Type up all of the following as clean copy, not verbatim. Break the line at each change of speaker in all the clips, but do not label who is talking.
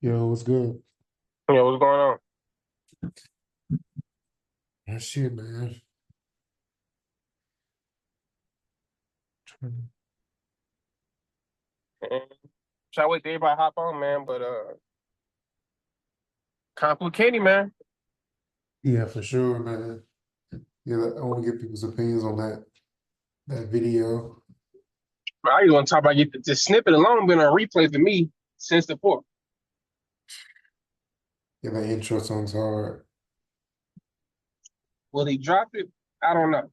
Yo, what's good?
Yeah, what's going on?
That shit, man.
Man, try to wait till everybody hop on, man, but complicated, man.
Yeah, for sure, man. Yeah, I want to get people's opinions on that video.
I just want to talk about the snippet alone been on replay for me since the fourth.
Yeah, that intro song's hard.
Will he drop it? I don't know.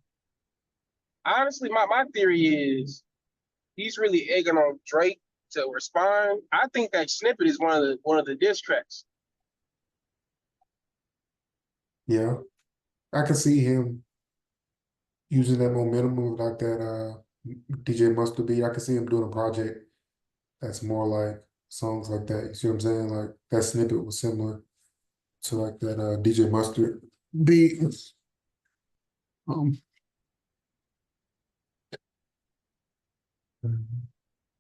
Honestly, my theory is he's really egging on Drake to respond. I think that snippet is one of the diss tracks.
Yeah, I can see him using that momentum move like that DJ Mustard beat. I can see him doing a project that's more like songs like that. You see what I'm saying? Like that snippet was similar to like that DJ Mustard beat. Um,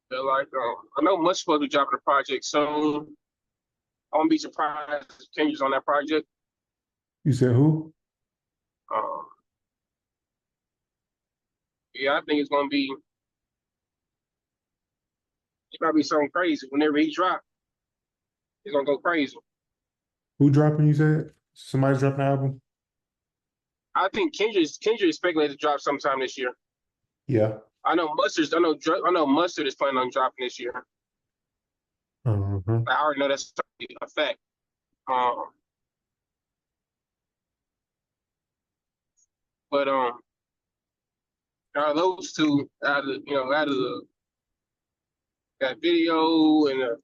But like, I know much supposed to be dropping a project soon. I won't be surprised if Kendrick's on that project.
you said who?
Um, yeah, I think it's gonna be something crazy whenever he drop. It's gonna go crazy.
Who dropping? You said somebody's dropping an album?
I think Kendrick is speculated to drop sometime this year.
Yeah.
I know Mustard is planning on dropping this year.
Uh-huh.
I already know that's a fact. Um, but out of those two, out of that video and the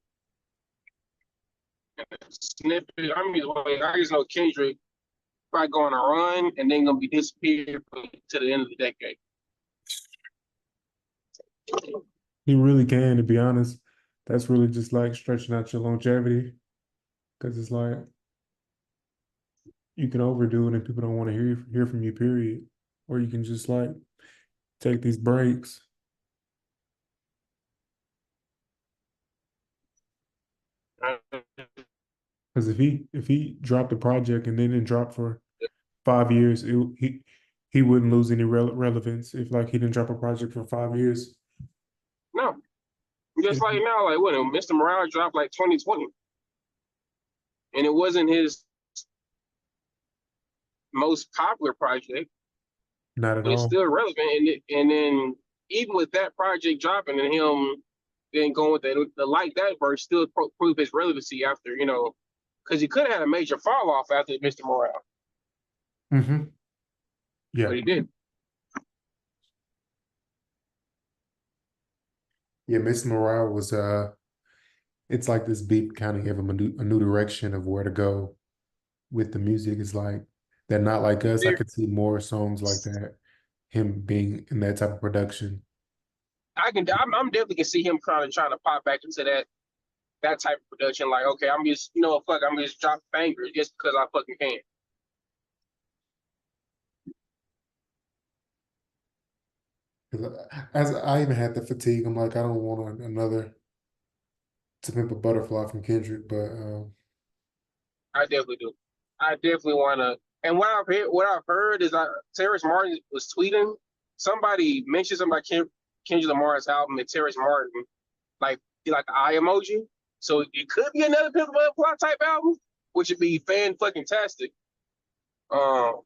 snippet, I just know Kendrick probably going to run and then gonna be disappeared to the end of the decade.
He really can, to be honest. That's really just like stretching out your longevity because it's like you can overdo it and people don't want to hear from you, period. Or you can just like take these breaks. Because if he dropped a project and then didn't drop for 5 years, he wouldn't lose any relevance if like he didn't drop a project for 5 years.
No, just like now, like what? Mr. Morale dropped like 2020, and it wasn't his most popular project,
Not at
but it's
all.
still relevant. And then even with that project dropping and him then going with the like that verse, still prove his relevancy after because he could have had a major fall off after Mr. Morale,
Hmm. Yeah.
but he didn't.
Yeah, Miss Morale was it's like this beat kind of gave him a new direction of where to go with the music. Is like they're not like us. I could see more songs like that, him being in that type of production.
I'm definitely can see him trying to pop back into that type of production. Like, okay, I'm just fuck, I'm just drop bangers just because I fucking can.
'Cause as I even had the fatigue, I'm like, I don't want another To Pimp a Butterfly from Kendrick, but
I definitely do. I definitely want to. And what I've heard is Terrence Martin was tweeting. Somebody mentioned something about Kendrick Lamar's album, and Terrence Martin like like the eye emoji. So it could be another Pimp a Butterfly type album, which would be fan fucking tastic. Um,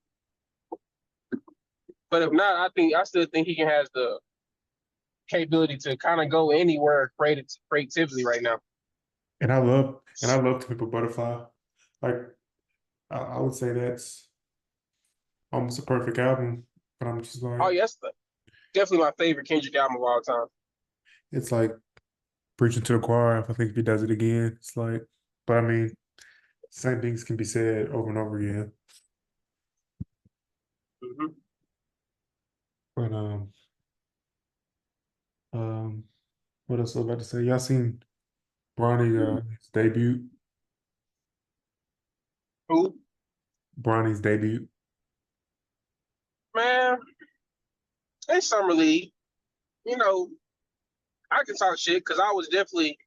but if not, I still think he has the capability to kind of go anywhere creatively right now.
and I love To Pimp a Butterfly. Like I would say that's almost a perfect album, but I'm just like
Oh yes, definitely my favorite Kendrick album of all time.
it's like preaching to the choir. I think if he does it again, it's like, but I mean, same things can be said over and over again.
Mm-hmm.
But um, what else was I about to say? Y'all seen Bronny his debut?
Who
Bronny's debut.
man? In summer league, you know, I can talk shit because I was definitely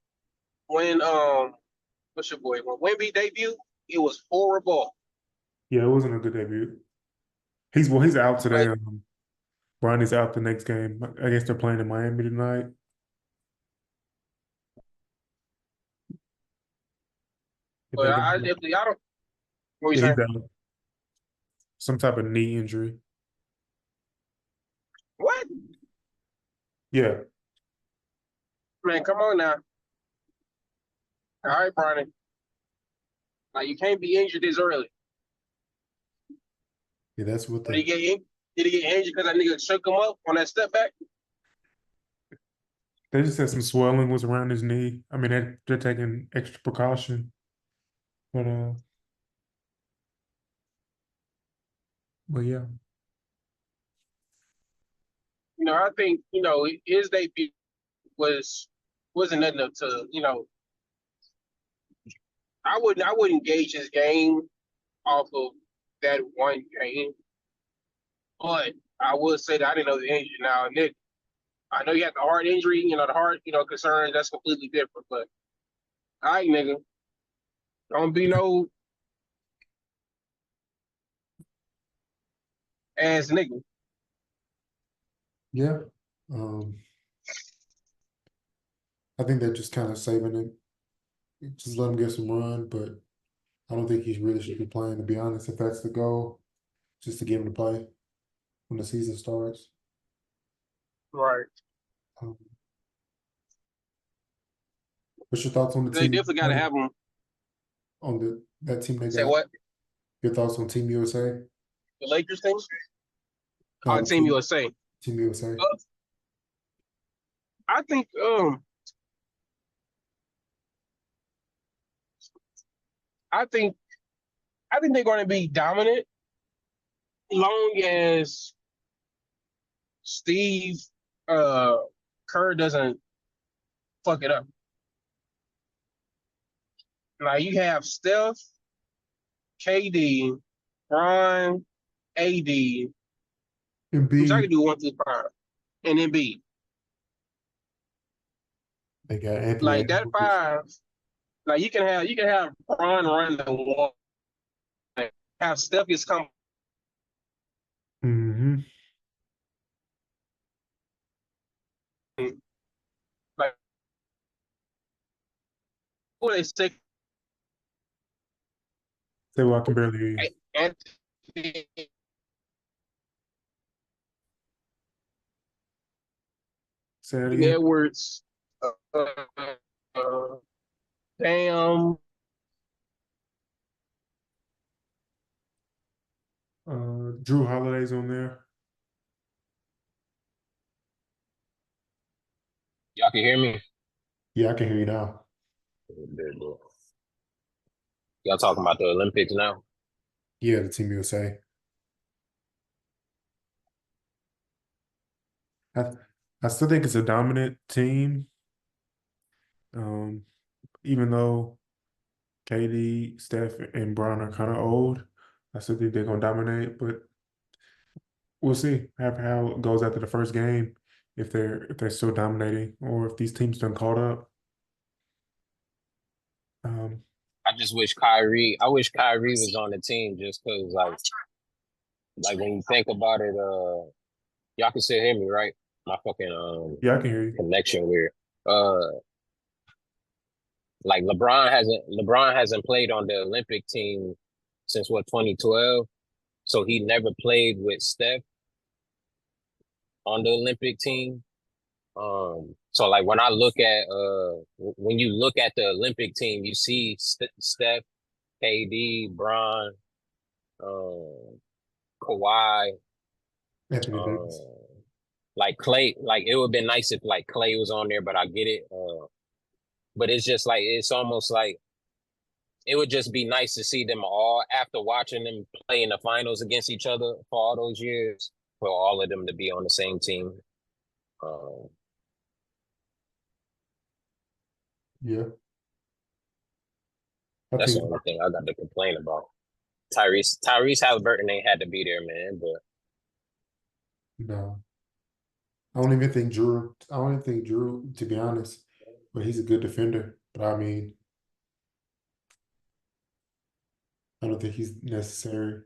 when what's your boy? When Wemby debuted, it was horrible.
Yeah, it wasn't a good debut. He's out today.
Like,
Bronny's out the next game. I guess they're playing in Miami tonight. If
but
they
I
don't,
definitely I don't. What you
yeah,
saying?
he's out. Some type of knee injury.
What?
Yeah,
Man, come on now. All right, Bronny. Like you can't be injured this early.
yeah, that's what
Did he
the
get in, did he get injured because that nigga shook him up on that step back?
they just said some swelling was around his knee. I mean, they're taking extra precaution, but but yeah,
I think his debut wasn't nothing to I wouldn't gauge his game off of that one game, but I would say that I didn't know the injury. Now, Nick, I know you had the heart injury, the heart, concerns. That's completely different. But all right, nigga, don't be no ass nigga.
yeah. Um, I think they're just kind of saving him, just let him get some run. But I don't think he really should be playing. To be honest, if that's the goal, just to get him to play when the season starts.
Right.
Um, what's your thoughts on the
They
team
definitely got to have him.
on that team they
Say
got?
what?
Your thoughts on Team USA?
The Lakers thing?
No, the
Team USA.
Team USA.
Uh, I think I think I think they're going to be dominant long as Steve uh, Kerr doesn't fuck it up. Now you have Steph, KD, Brian, AD, which I
Embiid,
can do 1 through 5, and then B.
they got Anthony
Like that
Edwards.
five, like you can have Brian run the one, have Steph is come
Mm-hmm.
like who they say
Say what I can barely hear you.
Anthony
Say that again.
Edwards, uh, uh, Bam.
Drew Holiday's on there.
Y'all can hear me?
Yeah, I can hear you now.
Y'all talking about the Olympics now?
Yeah, the Team USA. I I still think it's a dominant team. Um, even though KD, Steph, and Brown are kind of old, I still think they're gonna dominate. But we'll see how it goes after the first game, if they're still dominating or if these teams done caught up. Um,
I wish Kyrie was on the team just because like when you think about it, y'all can still hear me, right? My fucking
yeah, I can hear you.
connection weird. Uh like LeBron hasn't played on the Olympic team since what 2012. So he never played with Steph on the Olympic team. So like when I look at when you look at the Olympic team, you see Steph, KD, Bron, um, Kawhi,
Anthony Davis.
um, like Clay. Like it would have been nice if like Clay was on there, but I get it. But it's just like it's almost like it would just be nice to see them all after watching them play in the finals against each other for all those years, for all of them to be on the same team. Um,
Yeah, I
that's the
think
only thing I got to complain about. Tyrese Halliburton ain't had to be there, man. But
no. I don't even think Drew. I don't even think Drew, to be honest, but he's a good defender. But I mean, I don't think he's necessary.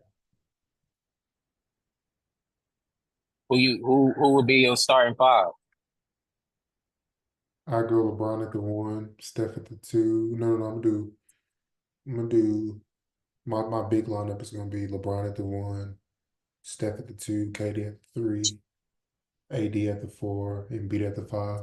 Who would be your starting five?
I go LeBron at the 1, Steph at the 2. No, I'm gonna do my big lineup is gonna be LeBron at the 1, Steph at the 2, KD at the 3, AD at the 4, and Embiid at the 5.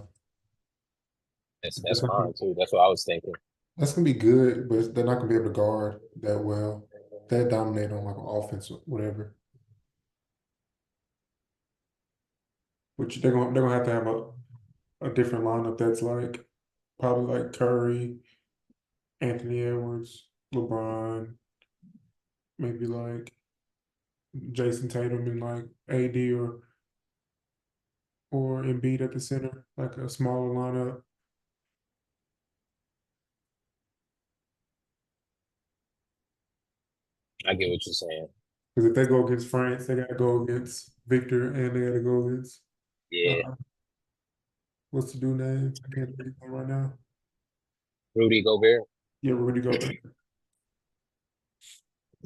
That's
That's
gonna be
mine too. That's what I was thinking.
that's gonna be good, but they're not gonna be able to guard that well. They dominate on like offense or whatever. Which they're gonna have to have a different lineup that's like probably like Curry, Anthony Edwards, LeBron, maybe like Jason Tatum and like AD or Embiid at the center, like a smaller lineup.
I get what you're saying.
Because if they go against France, they gotta go against Victor and they gotta go against
Yeah,
uh, what's the dude name? I can't think of it right now.
Rudy Gobert.
Yeah, Rudy Gobert.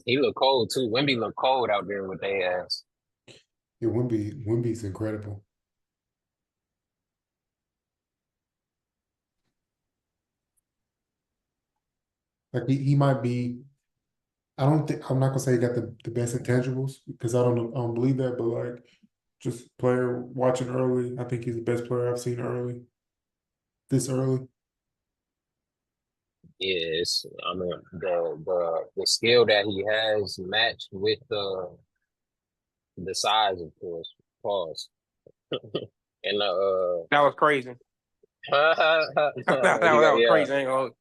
He look cold too. Wemby look cold out there with their ass.
Yeah, Wemby's incredible. Like he might be. I'm not gonna say he got the best intangibles because I don't believe that, but like just player watching early, I think he's the best player I've seen early. This early.
Yes, I mean the skill that he has matched with the size, of course. Pause. And
That was crazy. That
yeah,
was
yeah,
crazy. I ain't gonna-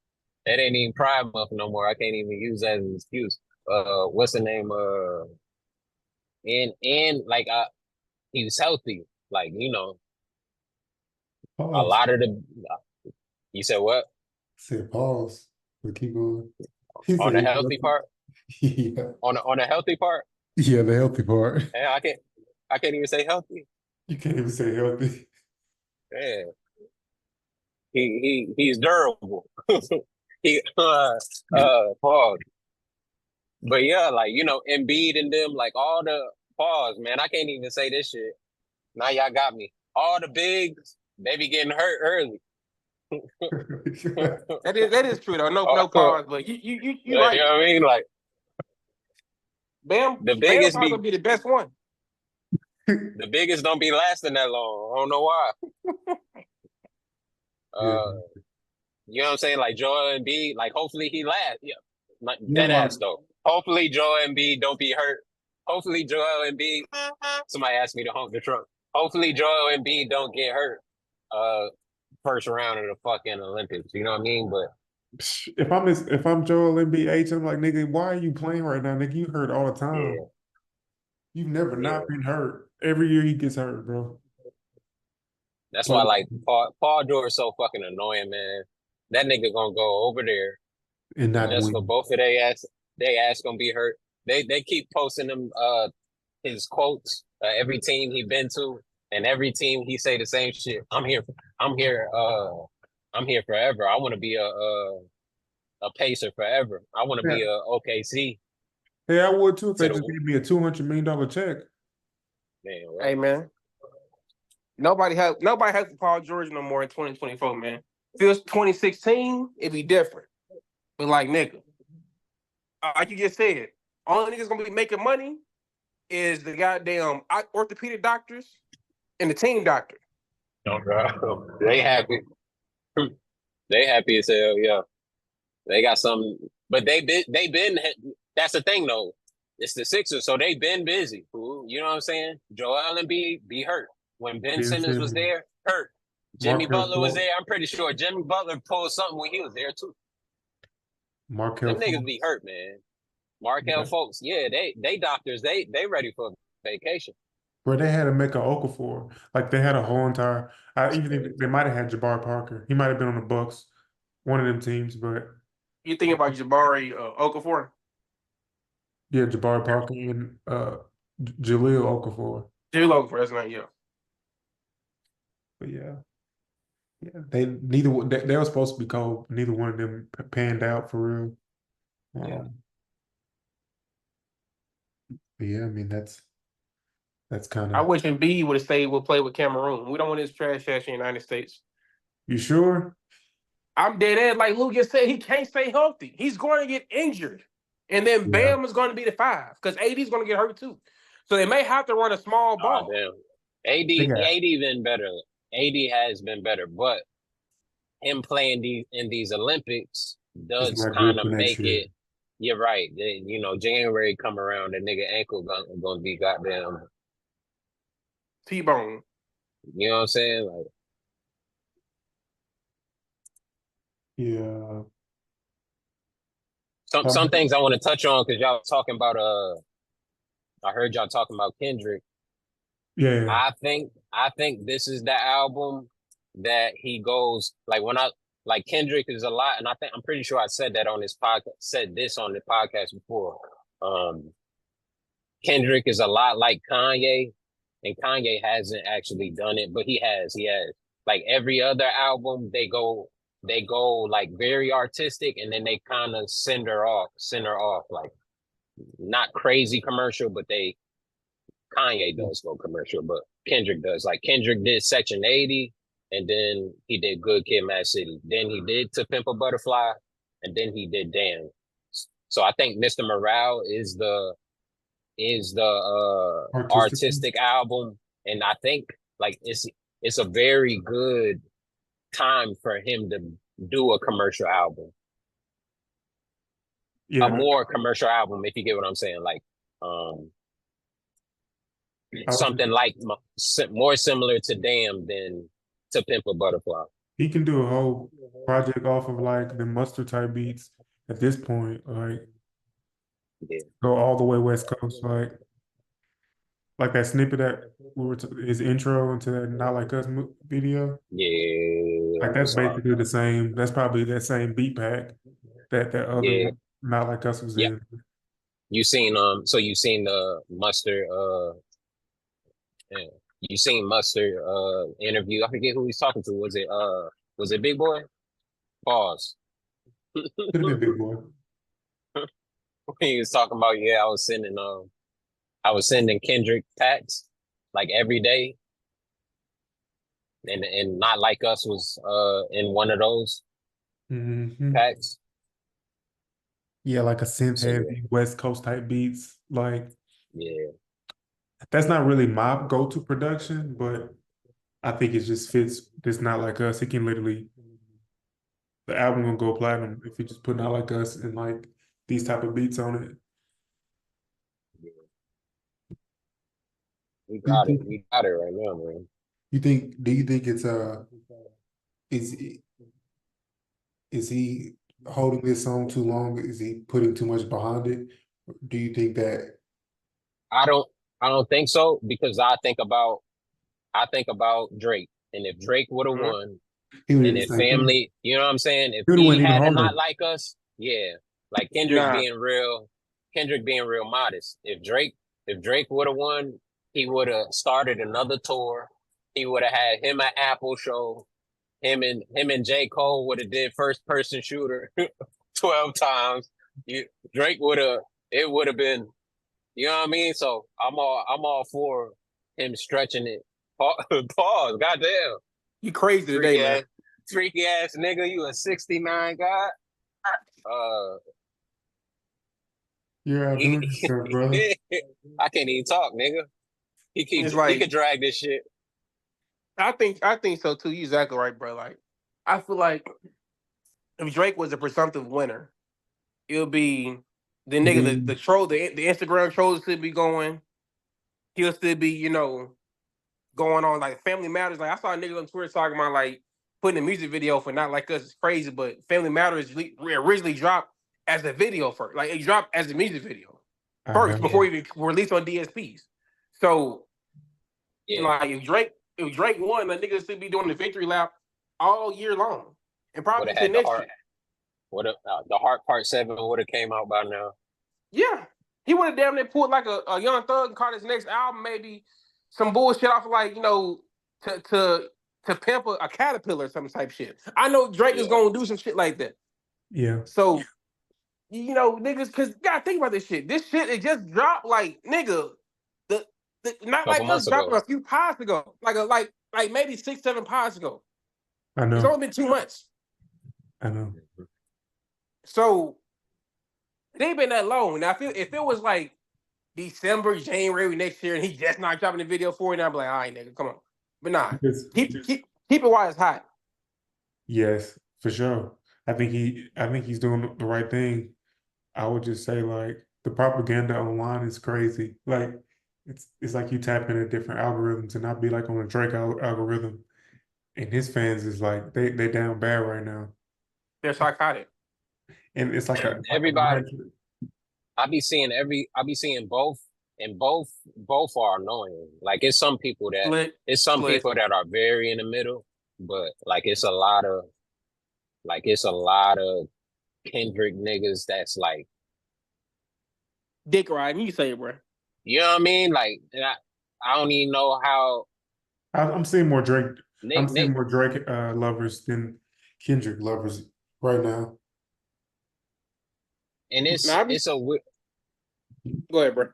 that ain't even Pride Month no more. I can't even use that as an excuse. What's the name? And like he was healthy. Like a
Pause.
lot of the. You said what
Said pause. But keep going. He
on
said
the
he's
healthy
healthy.
part?
Yeah.
On the healthy part?
Yeah, the healthy part.
Yeah, I can't even say healthy.
You can't even say healthy.
Yeah, he's durable. He pause. But yeah, like Embiid and them, like all the pause, man. I can't even say this shit. Now y'all got me. All the bigs, they be getting hurt early.
That is true though. No
Oh,
pause, but you
you know
right.
what I mean? Like
Bam
the
Bam
biggest
probably gonna
be
be the best one.
the biggest don't be lasting that long. I don't know why.
Yeah.
Uh, you know what I'm saying? Like Joel Embiid, like hopefully he lasts. Yeah, like
Yeah,
dead
like
ass though. Hopefully Joel Embiid don't be hurt. Hopefully Joel Embiid. Somebody asked me to honk the truck. Hopefully Joel Embiid don't get hurt. First round of the fucking Olympics. You know what I mean? But
if I'm Joel Embiid, I'm like, nigga, why are you playing right now? Nigga, you hurt all the time.
yeah,
You've never
yeah.
not been hurt. Every year he gets hurt, bro.
That's why
Like
like Paul George is so fucking annoying, man. That nigga gonna go over there
and not
just for
win.
both of they ass gonna be hurt. They keep posting them his quotes every team he been to and every team he say the same shit. I'm here I'm here forever. I want to be a Pacer forever. I want to
Yeah.
be a OKC.
Hey, I would too if they
To
just
the
gave me a $200 million check.
man,
Hey
right?
man, nobody has Paul George no more in 2024, man. If it was 2016, it'd be different. But like nigga, like you just said, only niggas gonna be making money is the goddamn orthopedic doctors and the team doctor.
No, bro. They happy. They happy as hell. Yeah, they got some, but they been. That's the thing though. It's the Sixers, so they been busy. Fool. You know what I'm saying? Joel Embiid be hurt when Ben
Ben
Simmons was
Simmons,
there. Hurt. Jimmy
Markel
Butler was
Fultz,
there. I'm pretty sure Jimmy Butler pulled something when he was there too.
Markel
Them niggas be
Fultz.
hurt, man. Markel
Yeah.
folks, yeah, they doctors, they ready for vacation.
Bro, they had to make a Okafor. Like they had a whole entire. I
That's
even think
crazy.
they might have had Jabbar Parker. He might have been on the Bucks, one of them teams. But
You think about Jabari Okafor?
yeah, Jabbar Parker and Jaleel Okafor.
Jill Okafor, that's not you.
But yeah, yeah, they were supposed to be cold. Neither one of them panned out for real.
Yeah.
Um, But yeah, I mean that's kind
I
of.
wish Embiid would have stayed. Would play with Cameroon. We don't want his trash ass in the United States.
You sure?
I'm dead ass. Like Lou just said, he can't stay healthy. He's going to get injured, and then
Yeah.
Bam is going to be the 5 because AD is going to get hurt too. So they may have to run a small
Oh
ball.
damn.
They got
AD been better. AD has been better, but him playing in these Olympics
it's
does
not
kind
good
of
for next
make
year.
it. You're right. January come around, the nigga ankle gonna be goddamn.
T-bone.
You know what I'm saying? Like
Yeah.
some things I want to touch on because y'all talking about I heard y'all talking about Kendrick.
Yeah.
I think this is the album that he goes like when I like Kendrick is a lot, and I'm pretty sure I said that on this podcast, said this on the podcast before. Kendrick is a lot like Kanye, and Kanye hasn't actually done it, but he has. He has like every other album, they go like very artistic, and then they kind of center off like not crazy commercial, but Kanye does go commercial, but Kendrick does. Like Kendrick did Section 80, and then he did Good Kid, Mad City. Then he did To Pimp a Butterfly, and then he did Damn. So I think Mr. Morale is the
Artistic.
artistic album, and I think like it's a very good time for him to do a commercial album, a
Yeah.
more commercial album, if you get what I'm saying. Like something like more similar to Damn than To Pimp a Butterfly.
He can do a whole project off of like the mustard type beats at this point. Like
Yeah,
go all the way West Coast. Like that snippet that his intro into that Not Like Us video.
yeah,
Like that's basically the same. That's probably that same beat pack that other
yeah,
Not Like Us was
yeah.
in.
You seen the Mustard yeah. You seen Mustard interview. I forget who he's talking to. Was it Big Boy? Pause.
Could have been Big Boy.
He was talking about, yeah, I was sending Kendrick packs like every day. And Not Like Us was in one of those
Hmm.
packs.
Yeah, like a synth
So
heavy West Coast type beats. Like
yeah,
that's not really my go-to production, but I think it just fits. It's Not Like Us. He can literally the album will go platinum if you just put Not Like Us and like these type of beats on it.
yeah. We
Do you
got it.
think?
We got it right now, man.
You think? Do you think it's is is he holding this song too long? Is he putting too much behind it? Do you think that
I don't I don't think so because I think about Drake. And if Drake would have
Mhm.
won,
he would do
and
the
if
same thing?
family, you know what I'm saying? If
He would have
he
went even
had a
harder.
Not Like Us, yeah. Like
Nah.
Kendrick being real modest. If Drake would have won, he would have started another tour. He would have had him an Apple show. Him and J. Cole would have did First Person Shooter 12 times. Drake would have it would have been, you know what I mean? So I'm all for him stretching it. Pause. Goddamn.
You crazy today,
Freaky
man.
ass, freaky ass nigga. You a 69 guy?
You're outdoing yourself, brother.
I can't even talk, nigga.
It's
He
like
could drag this shit.
I think so too. You exactly right, bro. Like I feel like if Drake was a presumptive winner, it would be the nigga, the troll, the Instagram trolls still be going. He'll still be, going on like Family Matters. Like I saw a nigga on Twitter talking about like putting a music video for Not Like Us is crazy, but Family Matters originally dropped as a video first. Like it dropped as a music video first
Uh-huh.
before it even released on DSPs. So
Yeah.
like if Drake won, the nigga still be doing the victory lap all year long, and probably
Would have
to
had the
next
heart.
year.
Would have the Heart Part 7 would have came out by now.
Yeah, he would have damn near pulled like a Young Thug and caught his next album, maybe some bullshit off of like to pimp a caterpillar or some type shit. I know Drake is
Yeah.
gonna do some shit like that.
Yeah.
So you know, niggas, because you gotta think about this shit. This shit it just dropped, like nigga, the, not
Couple
like us
months
dropping
ago.
a few pods ago, like maybe 6, 7 pods ago.
I
It's
know.
only been 2 months,
I know.
so it ain't been that long. Now, if it was like December, January next year, and he just not dropping the video for it, and I'm like, all right, nigga, come on. But nah,
Because
keep it while it's hot.
yes, for sure. I think he's doing the right thing. I would just say like the propaganda online is crazy. Like it's like you tap into different algorithms and not be like on a Drake algorithm. And his fans is like they down bad right now.
They're psychotic.
And it's like a
Everybody,
mind
I be seeing both, and both are annoying. Like
Split,
it's some
split.
people that are very in the middle, but it's a lot of Kendrick niggas that's like,
Dick riding. You say it, bro.
you know what I mean? Like, and I don't even know how
I'm seeing more Drake. I'm seeing
Nick,
more Drake lovers than Kendrick lovers right now.
and
Nah,
it's a
go ahead, bro.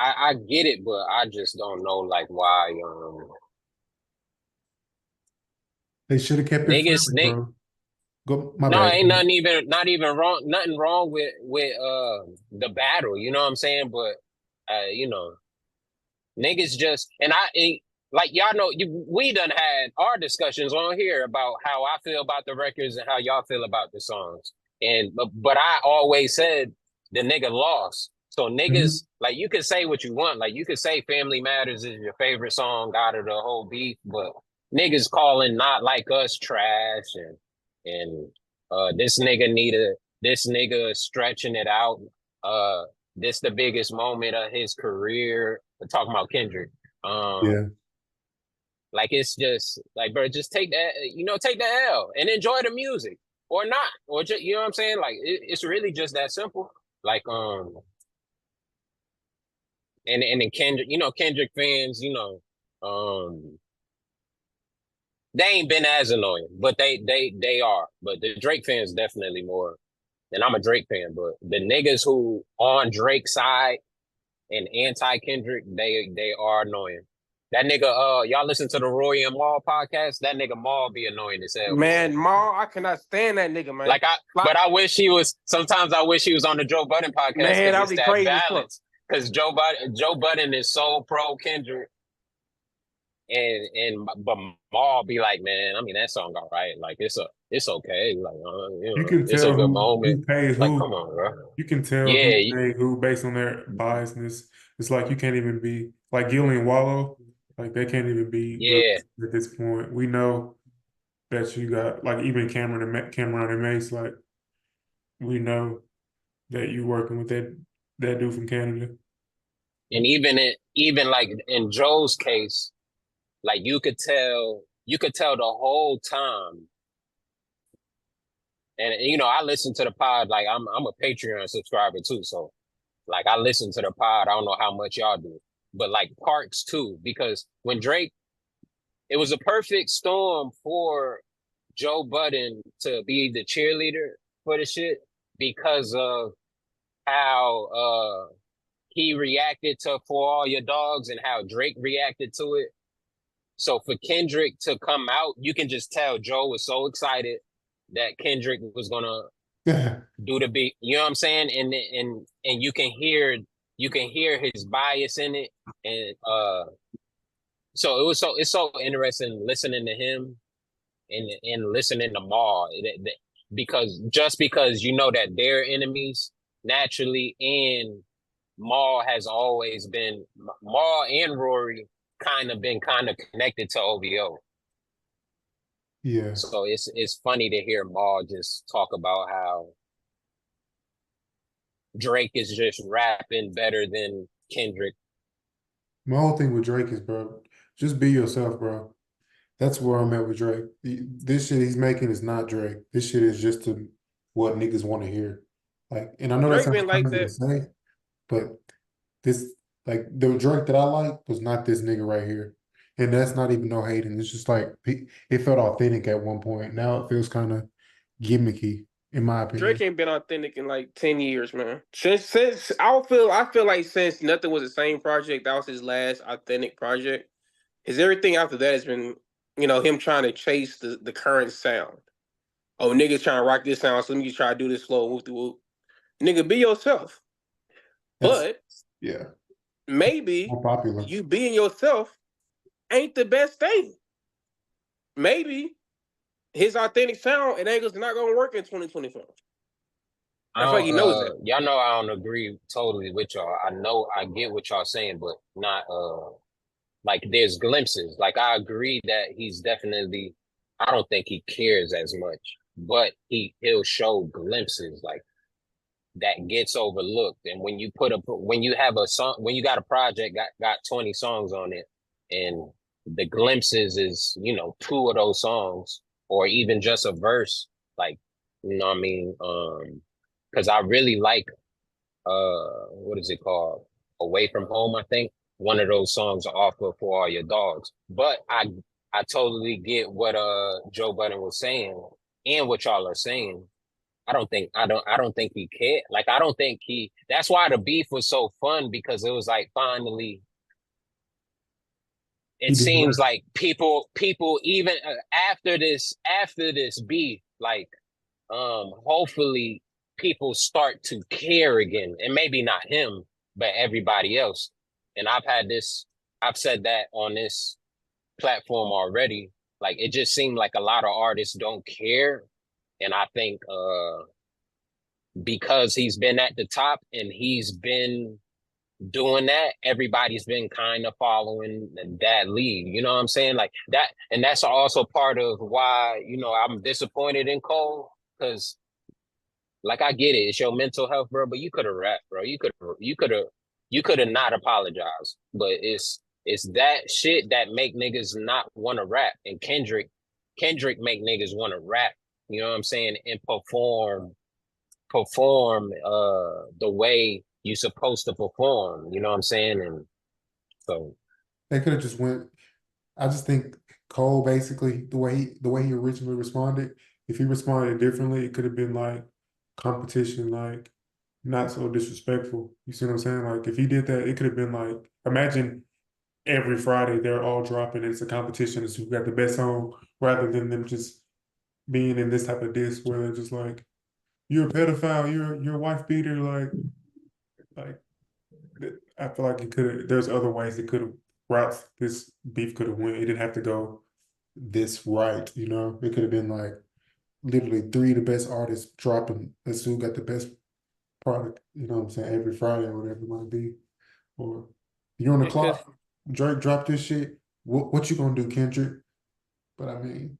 I get it, but I just don't know like why
They should have kept it
niggas
friendly,
Nick
bro. Go, my
no,
bad.
ain't not even wrong, nothing wrong with the battle, you know what I'm saying? But you know, niggas just and like y'all know we done had our discussions on here about how I feel about the records and how y'all feel about the songs. And but I always said the nigga lost. So
Mhm.
niggas, like you can say what you want. Like you could say Family Matters is your favorite song out of the whole beef, but niggas calling Not Like Us trash and this nigga stretching it out. Uh this the biggest moment of his career. We're talking about Kendrick. Um,
Yeah.
like it's just like, bro, just take that, take the L and enjoy the music, or not, or just, you know what I'm saying? Like it's really just that simple. Like and then Kendrick, Kendrick fans, they ain't been as annoying, but they are. But the Drake fans definitely more. And I'm a Drake fan, but the niggas who on Drake's side and anti Kendrick, they are annoying. That nigga, y'all listen to the Roy and Maul podcast? That nigga Maul be annoying as hell, boy.
Man, Ma, I cannot stand that nigga, man.
But I wish he was. Sometimes I wish he was on the Joe Budden podcast
Man,
because
that would
it's
be
that
crazy as fuck.
balance. Because Joe Budden is so pro Kendrick, but Maul be like, man, I mean that song all right, like it's okay, like
You can
it's a
tell
good
who
moment.
pays
Like,
who.
come on, bro.
You can tell
Yeah,
who paid who based on their biasness. It's like you can't even be like Gilly and Wallow. Like they can't even be real
yeah.
at this point. We know that you got like even Cameron and Mace. Like we know that you working with that dude from Canada.
And even like in Joe's case, like you could tell the whole time. And I listen to the pod, like I'm a Patreon subscriber too, so like I listen to the pod. I don't know how much y'all do, but like Parks too, because when Drake, it was a perfect storm for Joe Budden to be the cheerleader for the shit because of how he reacted to For All Your Dogs and how Drake reacted to it. So for Kendrick to come out, you can just tell Joe was so excited that Kendrick was gonna do the beat. You know what I'm saying? And you can hear his bias in it. And so it's so interesting listening to him and listening to Maul because just because you know that they're enemies naturally, and Maul and Rory kind of connected to OVO.
Yeah.
So it's funny to hear Maul just talk about how Drake is just rapping better than Kendrick.
My whole thing with Drake is, bro, just be yourself, bro. That's where I'm at with Drake. This shit he's making is not Drake. This shit is just what niggas want to hear. Like, and I know that
Drake
sounds
been like
crazy to
that.
say, but this, like, the Drake that I like was not this nigga right here. And that's not even no hating. It's just like it felt authentic at one point. Now it feels kind of gimmicky, in my opinion.
Drake ain't been authentic in like 10 years, man. Since I feel like since Nothing Was the Same project, that was his last authentic project. His everything after that has been, him trying to chase the current sound. Oh, niggas trying to rock this sound, so let me just try to do this slow whoop de whoop. Nigga, be yourself.
That's
But
yeah,
maybe
more popular.
you being yourself ain't the best thing. Maybe his authentic sound and angles not gonna work in 2024.
I
I feel like he
don't,
knows that.
y'all know I don't agree totally with y'all. I know I get what y'all saying, but not like there's glimpses. Like I agree that he's definitely. I don't think he cares as much, but he'll show glimpses like that gets overlooked. And when you have a song, when you got a project got 20 songs on it, and the glimpses is two of those songs, or even just a verse, like what I mean, because I really like what is it called? Away from Home, I think. One of those songs off of For All Your Dogs. But I totally get what Joe Budden was saying and what y'all are saying. I don't think he cared. Like I don't think that's why the beef was so fun, because it was like finally
He
it
did
seems
right.
like people even after this beef, like hopefully people start to care again, and maybe not him but everybody else. And I've said that on this platform already. Like it just seemed like a lot of artists don't care, and I think because he's been at the top and he's been doing that, everybody's been kind of following that lead. You know what I'm saying? Like that, and that's also part of why I'm disappointed in Cole, because like I get it, it's your mental health, bro. But you could have rapped, bro. You could have not apologized. But it's that shit that make niggas not want to rap. And Kendrick make niggas want to rap. You know what I'm saying? And perform the way you supposed to perform. You know what I'm saying? And so
They could have just went. I just think Cole basically the way he originally responded. If he responded differently, it could have been like competition, like not so disrespectful. You see what I'm saying? Like if he did that, it could have been like imagine every Friday they're all dropping. It's a competition as who got the best song, rather than them just being in this type of diss where they're just like, "You're a pedophile. You're a wife beater." Like I feel like it could have. There's other ways it could have routes this beef could have went. It didn't have to go this right. It could have been like literally three of the best artists dropping. Let's who got the best product. You know what I'm saying? Every Friday or whatever it might be. Or you're on the
Because
clock. Drake dropped this shit. What you gonna do, Kendrick? But I mean,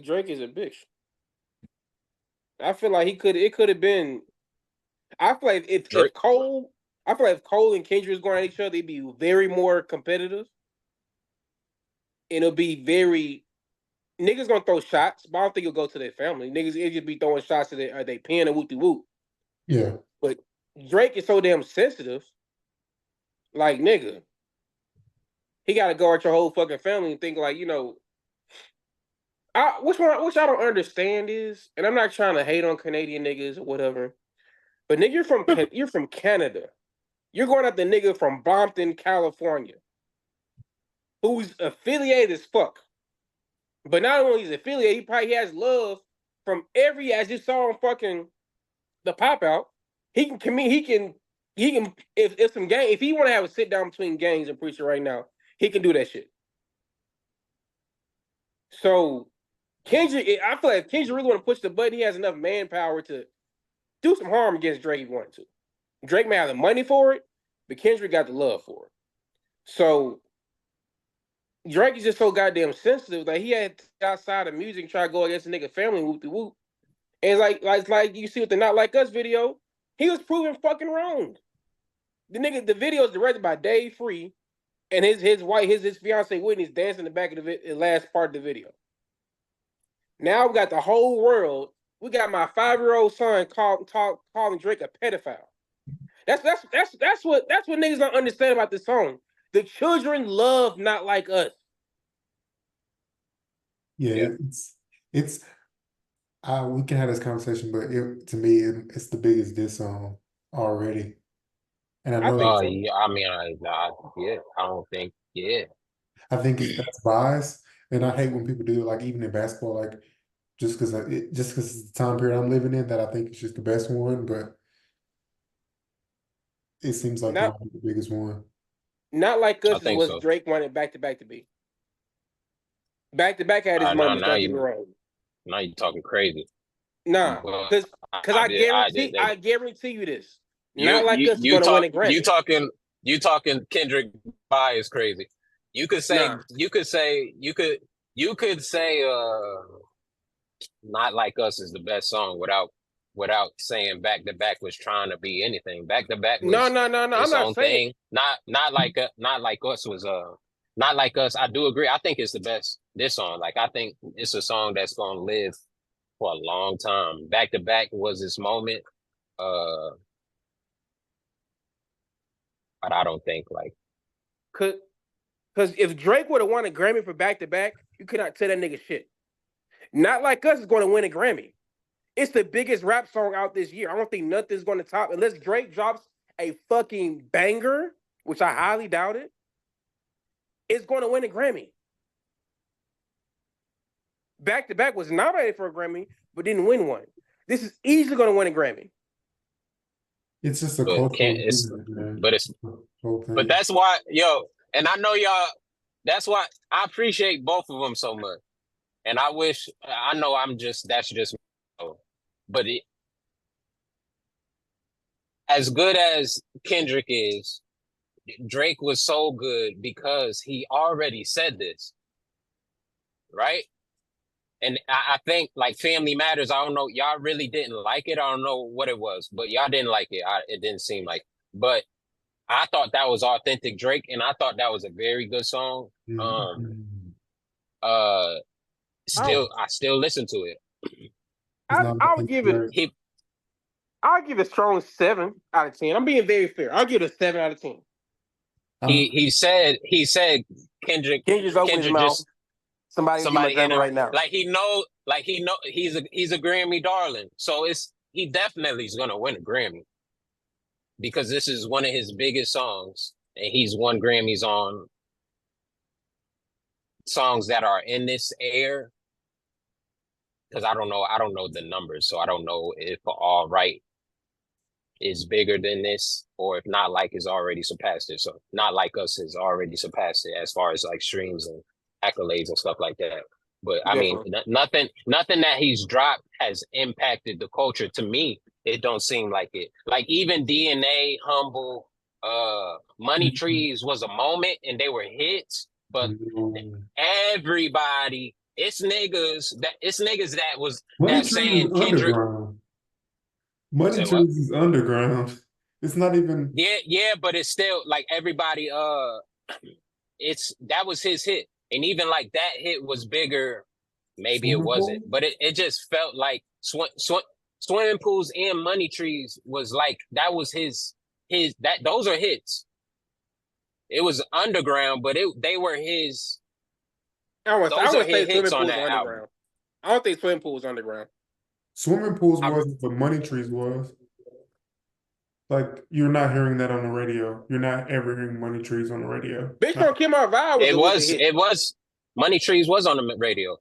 Drake is a bitch. I feel like it could have been. I feel like if
Drake,
Cole, I feel like if Cole and Kendrick was going at each other, it'd be very more competitive. And it'll be very niggas gonna throw shots, but I don't think it'll go to their family. Niggas it just be throwing shots to they pen and whoop whoop.
yeah,
But Drake is so damn sensitive. Like nigga, he got to guard your whole fucking family and think like which I don't understand is, and I'm not trying to hate on Canadian niggas or whatever, but nigga, you're from Canada. You're going at the nigga from Brompton, California, who's affiliated as fuck. But not only is affiliated, he probably has love from as you saw on fucking the pop out. He can commit. He can if some gang if he want to have a sit down between gangs and preacher right now, he can do that shit. So Kendrick, I feel like if Kendrick really want to push the button, he has enough manpower to do some harm against Drake if he wanted to. Drake may have the money for it, but Kendrick got the love for it. So Drake is just so goddamn sensitive that he had to outside of music and try to go against a nigga family whoop de whoop. And like you see with the Not Like Us video, he was proven fucking wrong. The video is directed by Dave Free, and his wife, his fiance Whitney's dancing in the back of the last part of the video. Now we got the whole world. We got my 5-year-old son calling Drake a pedophile. That's what niggas don't understand about this song. The children love Not Like Us.
yeah.
yeah.
It's We can have this conversation, but to me, it's the biggest diss song already. And I
I
know
think
Oh
so.
yeah, I mean, yeah, I don't think, yeah.
I think that's biased, and I hate when people do it. Like even in basketball, like just because it's the time period I'm living in, that I think it's just the best one. But it seems like it
Not
might be the biggest one.
not like
I
us is
think
what
so.
Drake wanted back to back to be. Back to back had his
Now,
moments. Don't get me wrong.
now you're talking crazy.
Nah,
But
because I guarantee you this. Not like us is going to win a Grammy.
you talking Kendrick by is crazy. You could say
Nah,
you could say Not Like Us is the best song without saying Back to Back was trying to be anything. Back to Back
no,
was
no, no, no. I'm
its
not
own
saying.
thing. Not Like Us was Not Like Us. I do agree. I think it's the best this song. Like I think it's a song that's gonna live for a long time. Back to Back was this moment. Uh but I don't think like
Because if Drake would have won a Grammy for back to back, you could not tell that nigga shit. Not like us is going to win a Grammy. It's the biggest rap song out this year. I don't think nothing's going to top unless Drake drops a fucking banger, which I highly doubt it. It's going to win a Grammy. Back to Back was nominated for a Grammy, but didn't win one. This is easily going to win a Grammy.
It's just a
but can't
cultural
it's
movement, man.
but it's
Whole
but
thing.
that's why and I know y'all that's why I appreciate both of them so much. And I know that's just me. But as good as Kendrick is, Drake was so good because he already said this, right? And I think like Family Matters, I don't know, y'all really didn't like it. I don't know what it was, but y'all didn't like it. It didn't seem like, but I thought that was authentic Drake, and I thought that was a very good song.
Mhm.
Uh,
Oh,
I still listen to it.
It's not
I would
a
give it.
Drake.
He
I'll give it a strong 7 out of 10. I'm being very fair. I'll give it a 7 out of 10.
I'm
he said
Can you just open his
Kendrick
mouth?
just
Somebody give him a
somebody in
Grammy
there
right now.
like he know he's a Grammy darling. So he definitely is gonna win a Grammy because this is one of his biggest songs, and he's won Grammys on songs that are in this air. Because I don't know the numbers, so I don't know if All Right is bigger than this, or if Not Like has already surpassed it. So Not Like Us has already surpassed it as far as like streams and accolades and stuff like that. But I mean,
Definitely.
nothing that he's dropped has impacted the culture. To me, it don't seem like it. Like even DNA, Humble, Money Trees was a moment and they were hits, but
no.
everybody, it's niggas
Money
that
Trees
saying
is
Kendrick.
underground. Money
Say what?
Trees is underground. It's not even
Yeah, but it's still like everybody. It's that was his hit, and even like that hit was bigger. Maybe it
swimming
wasn't,
pool.
but it just felt like swimming pools and Money Trees was like that was his that those are hits. It was underground, but they were his.
I
Those are
would
his
say
hits
swimming
on
pools
that
are
album.
underground. I don't think swimming pools underground.
Swimming pools
I,
wasn't, but Money Trees was. Like you're not hearing that on the radio. You're not ever hearing Money Trees on the radio.
Bitch
Not
Don't Kill My Vibe was a hit.
it was Money Trees was on the radio.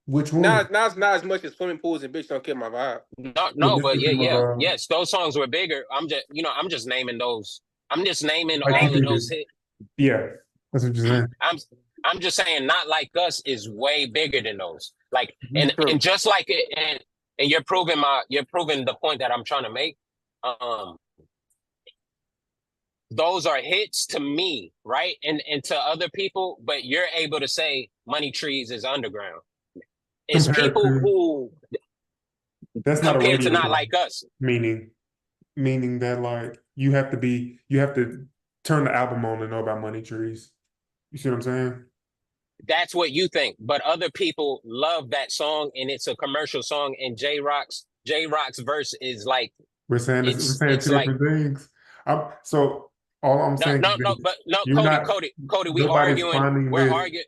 which one?
Not as much as swimming pools and Bitch Don't Kill My Vibe.
The
No, but
Mr. Kim of
yes, those songs were bigger. I'm just naming those. I'm just naming
like he
all of
did it.
those hits.
Yeah, that's what you're saying.
I'm just saying, Not Like Us is way bigger than those. Like,
True.
and just like it, and you're proving the point that I'm trying to make. Um, those are hits to me, right? And to other people, but you're able to say Money Trees is underground. It's
Compared
people
to
who
that's not a
compared to
radio
Not
song.
Like Us.
Meaning that like you have to turn the album on to know about Money Trees. You see what I'm saying?
That's what you think, but other people love that song, and it's a commercial song. And J Rock's verse is like
We're saying
it's
two
like
different things. So all I'm saying is this.
but no,
You're not
Cody, we
nobody's
arguing.
finding
We're
this.
arguing.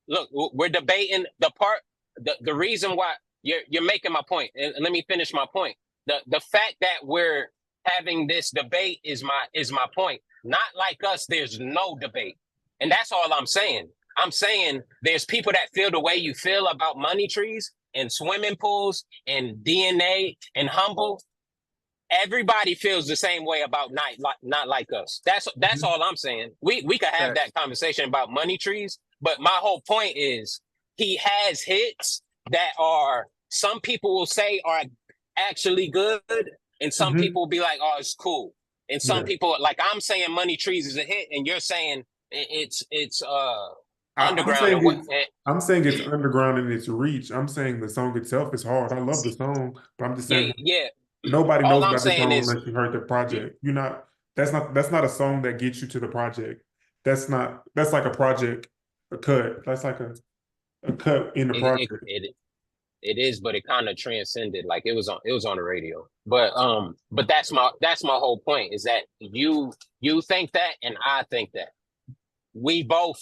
Look, we're debating the part. The reason why you're making my point, and let me finish my point. The fact that we're having this debate is my point. Not like us, there's no debate, and that's all I'm saying. I'm saying there's people that feel the way you feel about money trees and swimming pools and DNA and humble. Everybody feels the same way about not like us. That's all I'm saying. We could have that conversation about money trees, but my whole point is he has hits that are some people will say are actually good, and some people will be like, oh, it's cool. And some people, like I'm saying Money Trees is a hit, and you're saying it's underground and what
I'm saying it's underground in its reach. I'm saying the song itself is hard. I love the song, but I'm just saying
yeah.
nobody
All
knows
I'm
about the
saying
song
is
unless you heard the project. You're not. That's not a song that gets you to the project. That's like a project, a cut. That's like a cut in the
it,
project.
it, it is, but it kind of transcended. Like it was on the radio. But that's my whole point is that you think that and I think that. We both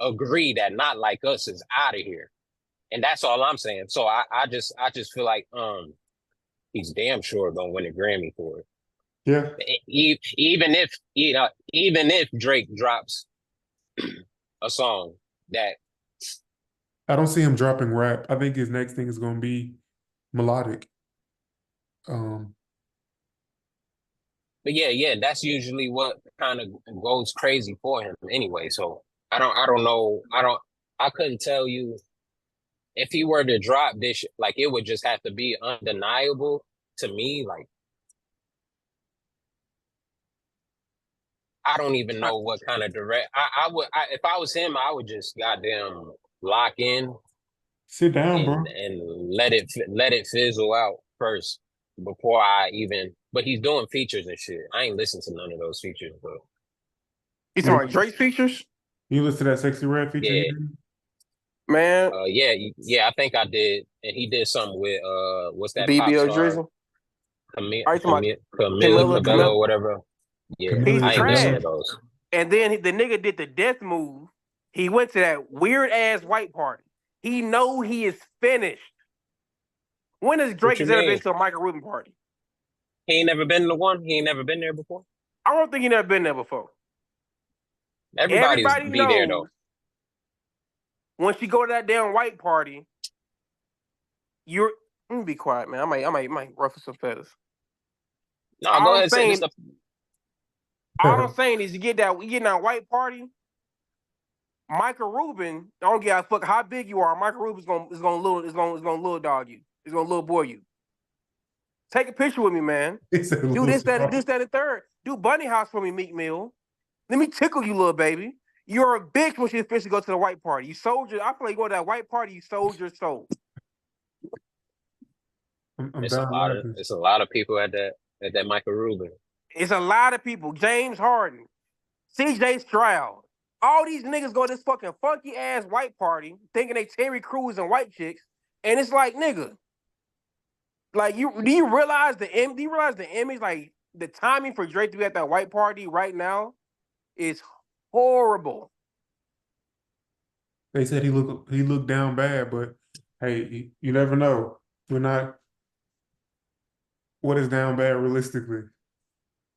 agree that Not Like Us is out of here. And that's all I'm saying. So I just feel like he's damn sure gonna win a Grammy for it.
Yeah.
Even if even if Drake drops a song that
I don't see him dropping rap. I think his next thing is going to be melodic.
but yeah, that's usually what kind of goes crazy for him anyway. So I don't know. I couldn't tell you if he were to drop this, like it would just have to be undeniable to me. Like I don't even know what kind of direct. If I was him, I would just goddamn lock in
Sit down, bro.
and let it fizzle out first before I even. But he's doing features and shit. I ain't listened to none of those features, but
You talking about Drake features?
You listen to that Sexy Red feature?
yeah,
Man,
yeah. I think I did, and he did something with what's that pop
BBO
star
Drizzy.
Camille
Are you talking about
Camilla
Camilla?
Cabello
Camilla?
or whatever. Yeah,
Camila
He's
I ain't listened to
trash.
Cabello.
those.
And then the nigga did the death move. He went to that weird ass white party. He know he is finished. When has
What
Drake
you
has ever been
mean?
to a Michael Rubin party?
He ain't never been to one. He ain't never been there before.
I don't think he never been there before.
Everybody's
Everybody
be there though.
knows once you go to that damn white party, you're. Let me be quiet, man. I might ruffle some feathers.
No, go
All I'm
ahead. Say this.
saying, all I'm saying is you get that white party. Michael Rubin, I don't give a fuck how big you are. Michael Rubin is gonna little dog you. He's gonna little boy you. Take a picture with me, man. Do this, that, and third. Do bunny house for me, Meek Mill. Let me tickle you, little baby. You're a bitch when you officially go to the white party. You sold your. I feel like you go to that white party. You sold your soul.
I'm down.
It's a lot of people at that Michael Rubin.
It's a lot of people. James Harden, C.J. Stroud. All these niggas go to this fucking funky ass white party thinking they Terry Crews and white chicks, and it's like, nigga, like do you realize the image, like the timing for Drake to be at that white party right now is horrible.
They said he looked down bad, but hey, you never know. We're not. What is down bad realistically?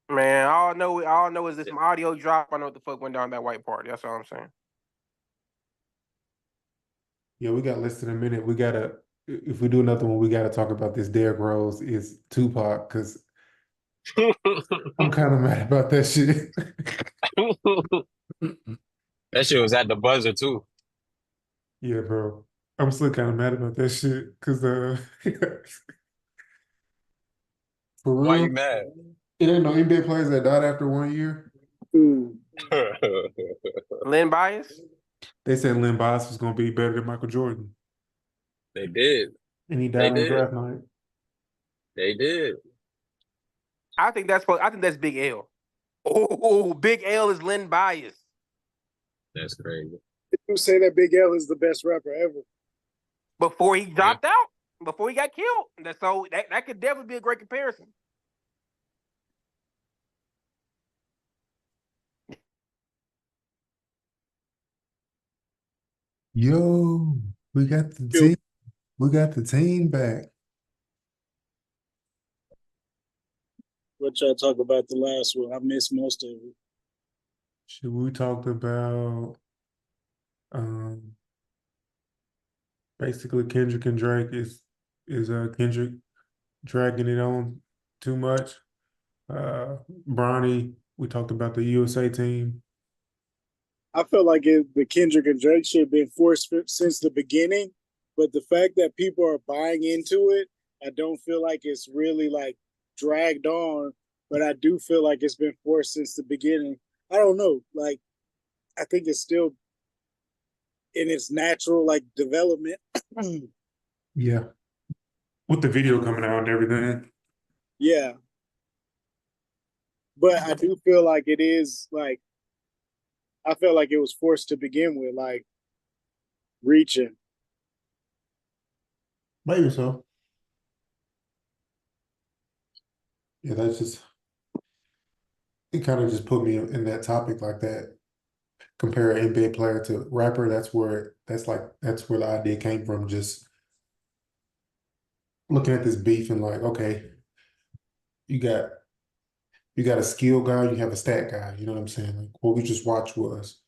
Man, all I know is this some audio drop. I know what the fuck went down at that white party. That's all I'm saying.
Yeah, we got less than a minute. We gotta. If we do another one, we gotta talk about this. Derrick Rose is Tupac because I'm kind of mad about that shit.
That shit was at the buzzer too.
Yeah, bro. I'm still kind of mad about that shit because for
Why
real,
you mad?
it ain't no NBA players that died after 1 year.
Lynn Bias?
They said Len Bias was gonna be better than Michael Jordan,
They did.
and he
They
died on
did.
draft night.
They did.
I think that's Big L. Oh, Big L is Lynn Bias.
That's crazy.
You say that Big L is the best rapper ever.
Before he dropped out, before he got killed. So that could definitely be a great comparison.
Yo, we got the
Yo.
team. We got the team back.
What y'all talk about the last one? I missed most of it.
Should we talked about um basically Kendrick and Drake is Kendrick dragging it on too much. Bronny, we talked about the USA team.
I felt like the Kendrick and Drake should have been forced since the beginning, but the fact that people are buying into it, I don't feel like it's really like dragged on. But I do feel like it's been forced since the beginning. I don't know. Like, I think it's still in its natural like development.
Yeah. With the video coming out and everything.
Yeah. But I do feel like it is like I felt like it was forced to begin with, like reaching.
Maybe so. Yeah, that's just it kind of just put me in that topic like that. Compare an NBA player to rapper, that's where the idea came from. Just looking at this beef and like, okay, you got a skill guy, you have a stat guy. You know what I'm saying? Like what we just watched was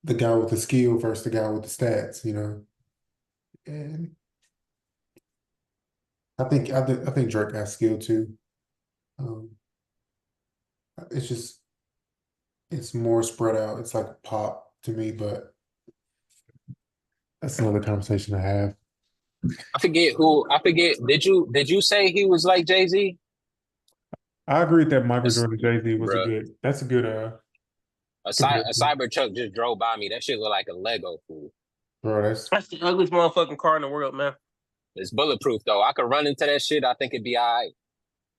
the guy with the skill versus the guy with the stats. And I think Drake has skill too. Um, it's just it's more spread out. It's like pop to me, but that's another conversation to have.
I forget who. I forget. Did you say he was like Jay-Z?
I agree that Michael
That's,
Jordan Jay-Z was
bruh.
that's a good
A
comparison.
Cybertruck just drove by me. That shit look like a Lego fool.
Bro, that's
That's the ugliest motherfucking car in the world, man.
It's bulletproof though. I could run into that shit. I think it'd be all right.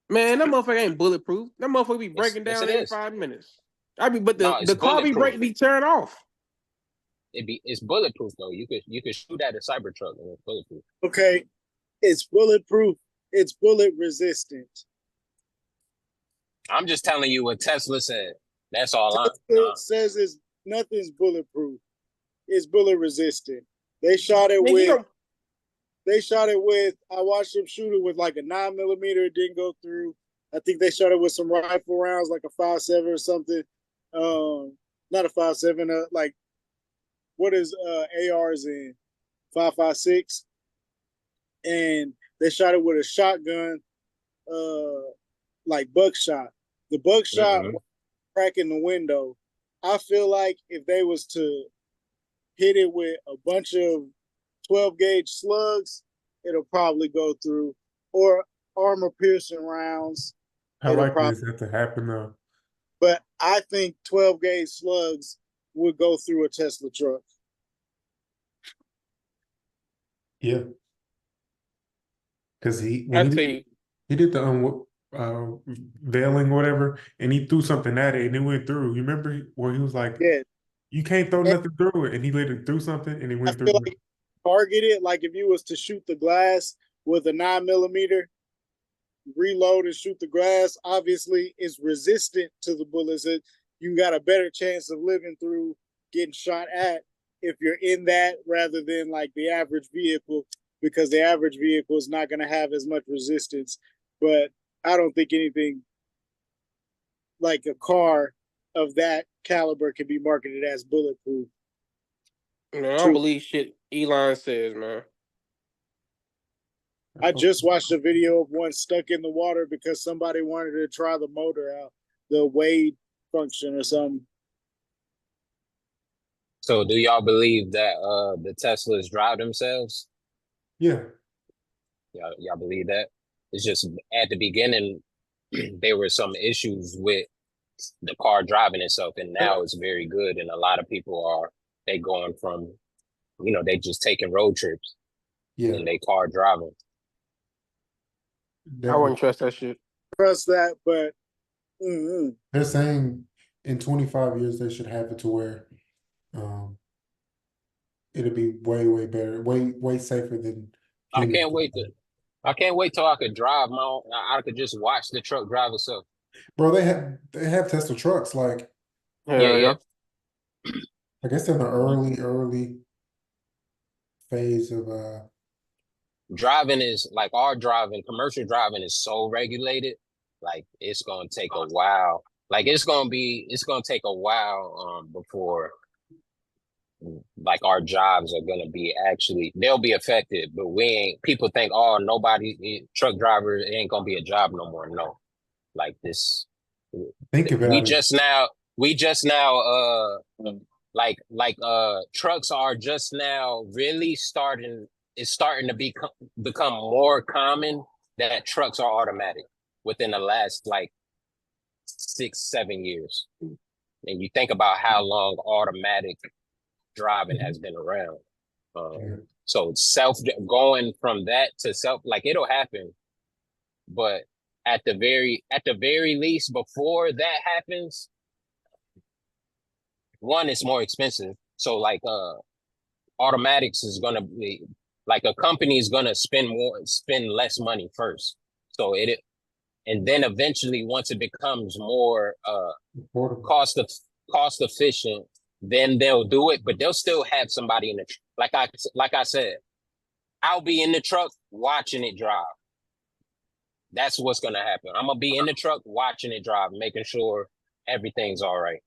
Man, that motherfucker ain't bulletproof. That motherfucker be
Yes,
breaking
yes,
down
it
every
is.
5 minutes. But
No, it's
the car
bulletproof.
be turned off.
It's bulletproof though. You could shoot at a Cybertruck and it's bulletproof.
Okay, it's bulletproof. It's bullet resistant.
I'm just telling you what Tesla said. That's all I
Tesla says it's nothing's bulletproof. It's bullet resistant. They shot it with. They shot it with. I watched them shoot it with like a 9mm. It didn't go through. I think they shot it with some rifle rounds, like a 5.7 or something. Not a 5.7. Like what is ARs in 5.56, and they shot it with a shotgun, like buckshot. The buckshot cracking the window. I feel like if they was to hit it with a bunch of 12 gauge slugs, it'll probably go through, or armor piercing rounds.
how likely is that to happen though?
But I think 12 gauge slugs would go through a Tesla truck.
Yeah. Because he did the veiling whatever, and he threw something at it and it went through. You remember where he was like,
Yeah.
you can't throw
And
nothing through it, and he literally threw something and it
I
went
feel
through.
like targeted, like if you was to shoot the glass with a 9mm, reload and shoot the glass, obviously it's resistant to the bullets. You got a better chance of living through getting shot at if you're in that rather than like the average vehicle, because the average vehicle is not going to have as much resistance. But I don't think anything like a car of that caliber can be marketed as bulletproof.
No, I don't believe shit Elon says, man.
I just watched a video of one stuck in the water because somebody wanted to try the motor out, the wade function or something.
So do y'all believe that the Teslas drive themselves?
Yeah.
Y'all believe that? It's just at the beginning there were some issues with the car driving itself, and now it's very good, and a lot of people they going from, they just taking road trips.
Yeah.
And they car driving.
Definitely.
I wouldn't trust that shit.
Trust that, but
they're saying in 25 years they should have it to where it'll be way, way better, way, way safer than
I can't wait till I could drive I could just watch the truck drive itself.
Bro, they have Tesla trucks, like
Yeah.
I guess they're in the early phase of
driving is like our driving, commercial driving is so regulated. Like it's gonna take a while. Like it's gonna take a while before like our jobs are gonna be actually they'll be affected, but we ain't people think, oh, truck driver, it ain't gonna be a job no more. No. Like this
Think
we
about it.
just now trucks are just now really starting to become more common that trucks are automatic within the last like 6-7 years. And you think about how long automatic driving has been around.
Yeah.
So going from that to self, like it'll happen, but at the very least, before that happens, one, it's more expensive. So like automatics is gonna be like a company is gonna spend less money first. So and then eventually once it becomes more
Affordable.
cost efficient, then they'll do it, but they'll still have somebody in the like I said, I'll be in the truck watching it drive. That's what's gonna happen. I'm gonna be in the truck watching it drive, making sure everything's all right.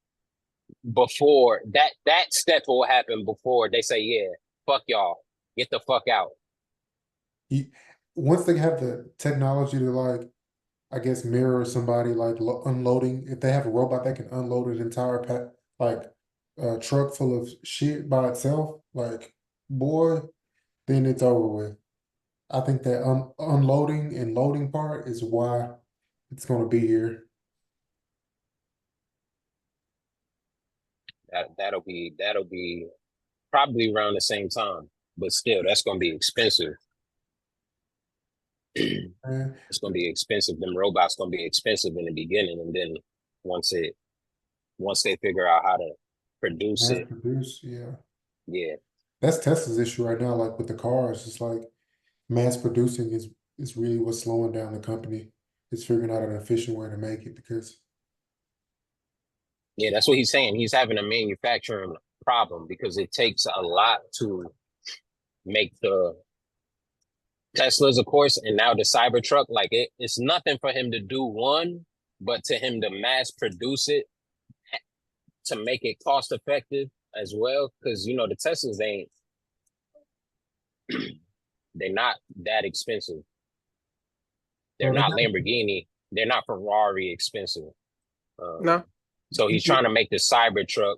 Before that step will happen before they say, yeah, fuck y'all, get the fuck out.
Once they have the technology to like, I guess mirror somebody like unloading, if they have a robot that can unload an entire truck full of shit by itself, like boy, then it's over with. I think that unloading and loading part is why it's going to be here.
That'll be probably around the same time, but still, that's gonna be expensive. It's gonna be expensive. Them robots gonna be expensive in the beginning, and then once they figure out how to produce
Mass
it,
produce, yeah.
yeah,
That's Tesla's issue right now. Like with the cars, it's like mass producing is really what's slowing down the company. It's figuring out an efficient way to make it because
yeah, that's what he's saying. He's having a manufacturing problem because it takes a lot to make the Teslas, of course, and now the Cybertruck. Like it's nothing for him to do one, but to him to mass produce it to make it cost effective as well. Because you know the Teslas they're not that expensive. They're not Lamborghini. They're not Ferrari expensive.
No.
So he's trying to make the Cybertruck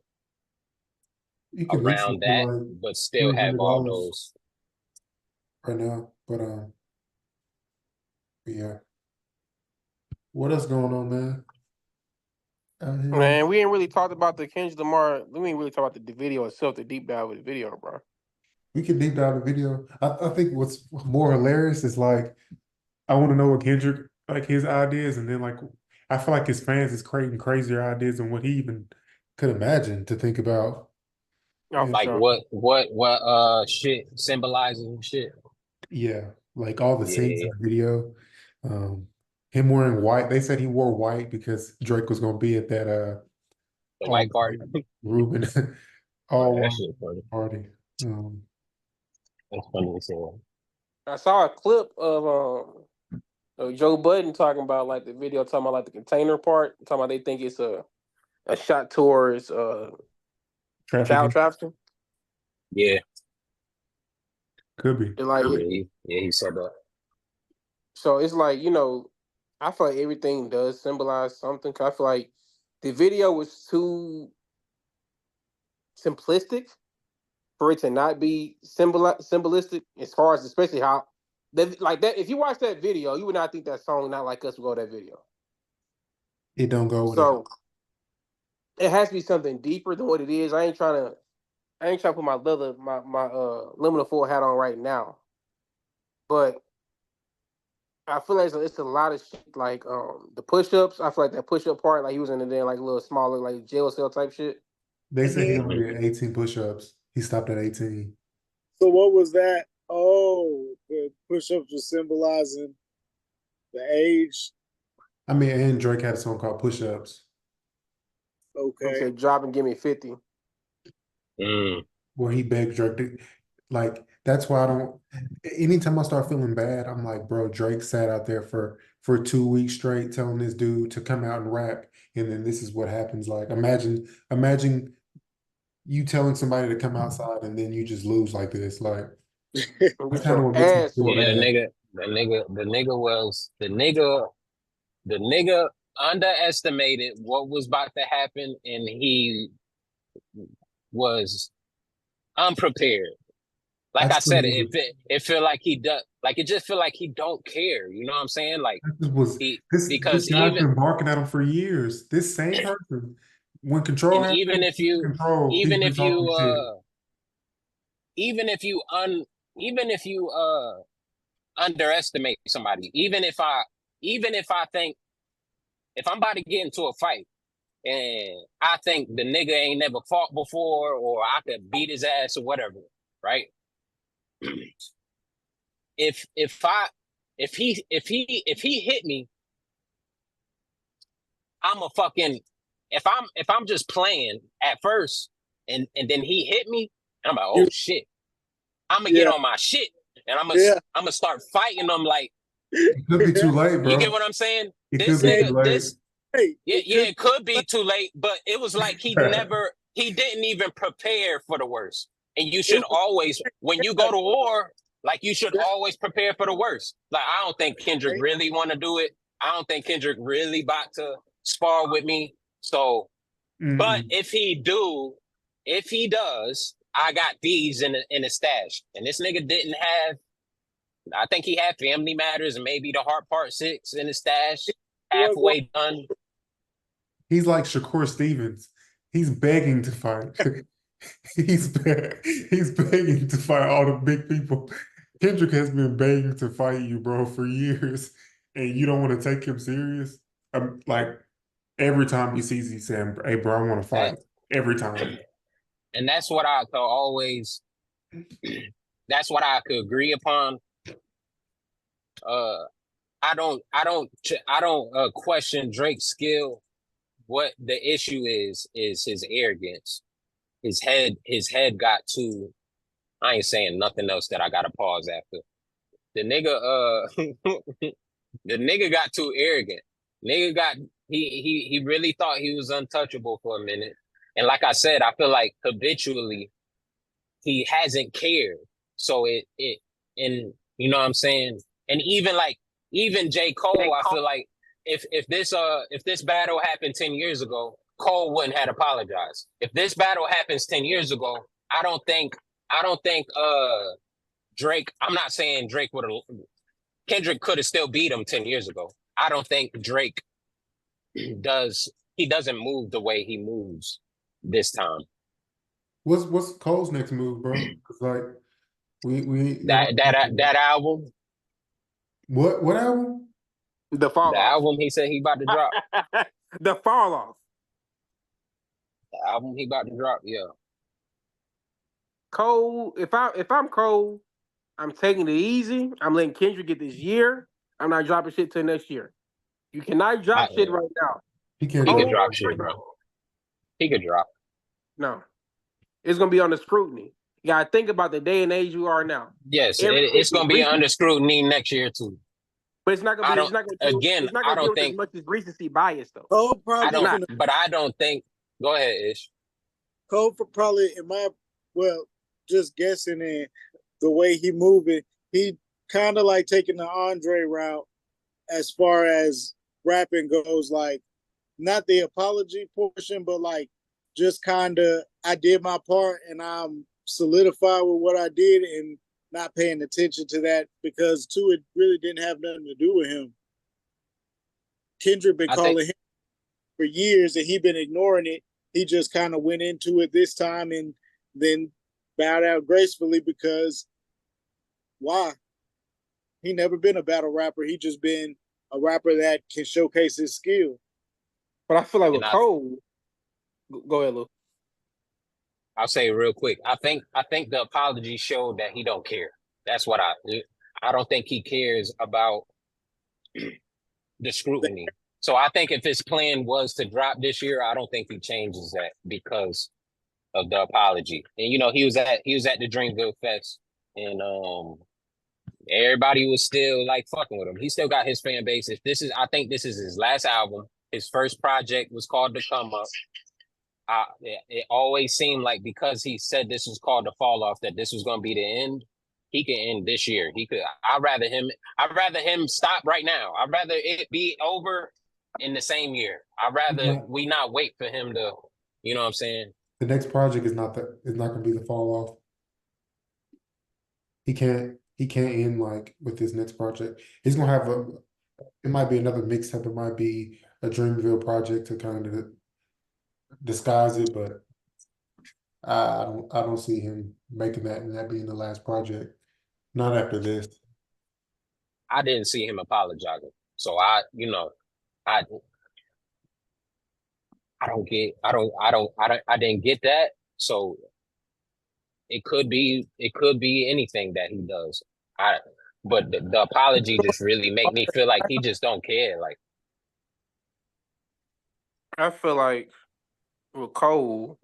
you can lease it
around
for
that,
like
but still have all
$300
those.
right now. But yeah. What else going on, man?
Man, we ain't really talked about the Kendrick Lamar. We ain't really talked about the video itself, the deep dive with the video, bro.
We can deep dive the video. I think what's more hilarious is like I want to know what Kendrick like his ideas, and then like I feel like his fans is creating crazier ideas than what he even could imagine to think about.
Oh, for
Like
sure.
what shit symbolizes and shit.
Yeah, like all the scenes in
Yeah,
the video. Him wearing white. They said he wore white because Drake was gonna be at that
the
all
white part.
Ruben
Oh,
all
that
white
shit funny.
party.
That's funny as hell.
I saw a clip of Joe Budden talking about like the video, talking about like the container part, talking about they think it's a shot towards child
trafficking
trafficking.
Yeah,
could be.
And like,
he said that.
so it's like, you know, I feel like everything does symbolize something. 'Cause I feel like the video was too simplistic for it to not be symbolistic, as far as especially how like that. If you watch that video, you would not think that song "Not Like Us" would go that video.
It don't go with it.
So it has to be something deeper than what it is. I ain't trying to put my liminal full hat on right now, but I feel like it's a lot of shit. Like the push-ups. I feel like that push-up part, like he was in there like a little smaller, like jail cell type shit.
They said he only did 18 push-ups. He stopped at 18.
So what was that? Oh, the push-ups were symbolizing the age.
I mean, and Drake had a song called Push-Ups.
He
Okay.
said, "Drop and give me 50."
Mm.
Where he begged Drake to, Like that's why I don't. Anytime I start feeling bad, I'm like, bro, Drake sat out there for 2 weeks straight telling this dude to come out and rap, and then this is what happens. Like, imagine you telling somebody to come outside and then you just lose like this. Like that's
Get
kind of
your
what makes me
ass
feel
whooped.
Yeah,
bad.
the nigga underestimated what was about to happen, and he was unprepared. Like I said,
Absolutely.
it feel like he does, like it just feel like he don't care. You know what I'm saying? Like
This was
he
this
because
guy's been barking at him for years. This same person, when control
and
happened, he's
even
been
if
talking
you
shit.
even if you even if you underestimate somebody, even if I think if I'm about to get into a fight and I think the nigga ain't never fought before or I could beat his ass or whatever, right? if I if he hit me, I'm a fucking if I'm just playing at first and then he hit me and I'm like, oh
You,
shit, I'm gonna get
yeah,
on my shit and
yeah.
I'm gonna start fighting them like,
It could be too late,
you get
bro.
what I'm saying?
It could
This
be
Yeah,
too
nigga,
late.
this
hey,
yeah,
it
yeah,
could
it could be too late, but it was like he didn't even prepare for the worst. And you
it
should
was
always, when you
yeah,
go to war, like you should
that,
always prepare for the worst. Like I don't think Kendrick
right?
really want to do it. I don't think Kendrick really about to spar with me. So, but
Mm-mm.
if he does, I got these in the stash. And this nigga didn't have. I think he had Family Matters and maybe the Heart Part 6 in the stash,
What
halfway done.
He's like Shakur Stevens. He's begging to fight. He's begging to fight all the big people. Kendrick has been begging to fight you, bro, for years, and you don't want to take him serious. Like every time he sees you saying, "Hey, bro, I want to
That
fight." Every time.
and that's what I could always that's what I could agree upon. Uh I don't question Drake's skill. What the issue is his arrogance. His head got too, I ain't saying nothing else that I gotta pause after. The nigga the nigga got too arrogant. Nigga got he really thought he was untouchable for a minute. And like I said, I feel like habitually he hasn't cared. So it and you know what I'm saying? And even J. Cole, I feel like if this battle happened 10 years ago, Cole wouldn't have apologized. If this battle happens 10 years ago, I don't think Drake, I'm not saying Drake would have Kendrick could have still beat him 10 years ago. I don't think Drake he doesn't move the way he moves this time.
What's Cole's next move, bro? Because like we you know
That album,
what album?
The fall
the
off.
album he said he about to drop.
The fall off.
The album he about to drop, yeah.
Cole, if I'm Cole, I'm taking it easy. I'm letting Kendrick get this year. I'm not dropping shit till next year. You cannot drop shit right now.
He can't
He could
drop.
Cole,
drop shit, bro. He could drop.
no. It's gonna be under scrutiny. You gotta think about the day and age you are now.
Yes,
Everything
it's gonna be
recent,
under scrutiny next year too.
but it's not gonna
I
be.
don't. Again,
It's not
I
gonna deal
don't
with as
think.
much as recency bias though.
Cole
I
probably
don't.
Not.
finna
But I don't think. Go ahead, Ish.
Cole for probably in my well, just guessing in the way he moving, he kind of like taking the Andre route as far as rapping goes. Like not the apology portion, but like just kind of I did my part and I'm solidified with what I did and not paying attention to that because too it really didn't have nothing to do with him. Kendrick been
I think.
calling him for years and he been ignoring it. He just kind of went into it this time and then bowed out gracefully because why? He never been a battle rapper. He just been a rapper that can showcase his skill.
But I feel like
And
with Cole, go ahead, Lou.
I'll say real quick. I think the apology showed that he don't care. That's what I don't think he cares about the scrutiny. So I think if his plan was to drop this year, I don't think he changes that because of the apology. And you know, he was at the Dreamville Fest, and everybody was still like fucking with him. He still got his fan base. I think this is his last album. His first project was called The Come Up. It always seemed like because he said this was called The Fall Off, that this was going to be the end. He can end this year. He could. I'd rather him stop right now. I'd rather it be over in the same year. I'd rather we not wait for him to. You know what I'm saying?
The next project is not going to be The Fall Off. He can't end like with this next project. He's gonna have it might be another mixtape, it might be a Dreamville project to kind of disguise it, but I don't see him making that and that being the last project. Not after this.
I didn't see him apologizing. So I didn't get that. So it could be anything that he does. But the apology just really make me feel like he just don't care. Like,
I feel like with Cole,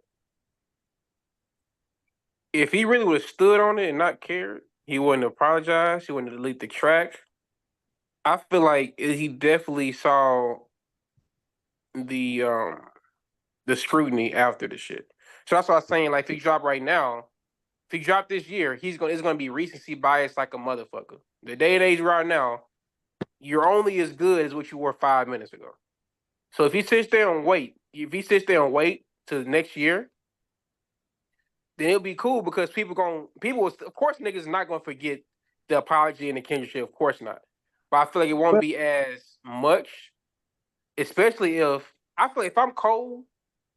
if he really would have stood on it and not cared, he wouldn't apologize. He wouldn't delete the track. I feel like he definitely saw the scrutiny after the shit. So that's what I was saying. Like, if he drop right now, if he drop this year, it's gonna be recency bias like a motherfucker. The day and age right now, you're only as good as what you were 5 minutes ago. So if he sits there and wait till next year, then it'll be cool because of course niggas not gonna forget the apology and the Kendrick shit, of course not. But I feel like it won't be as much, especially if I'm Cole,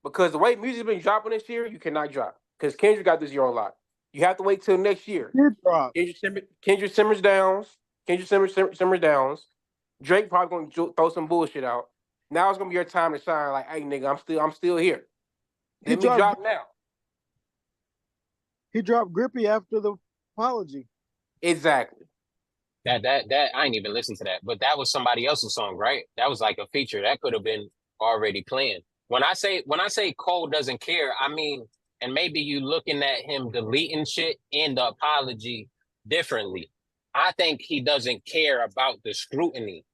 because the way music's been dropping this year, you cannot drop. Because Kendrick got this year on lock. You have to wait till next year. Kendrick simmers downs. Simmers downs. Drake probably gonna throw some bullshit out. Now it's gonna be your time to shine. Like, hey nigga, I'm still here. Let me drop now.
He dropped Grippy after the apology.
Exactly.
that I ain't even listened to that, but that was somebody else's song, right? That was like a feature that could have been already playing. When I say Cole doesn't care, I mean, and maybe you looking at him deleting shit in the apology differently. I think he doesn't care about the scrutiny,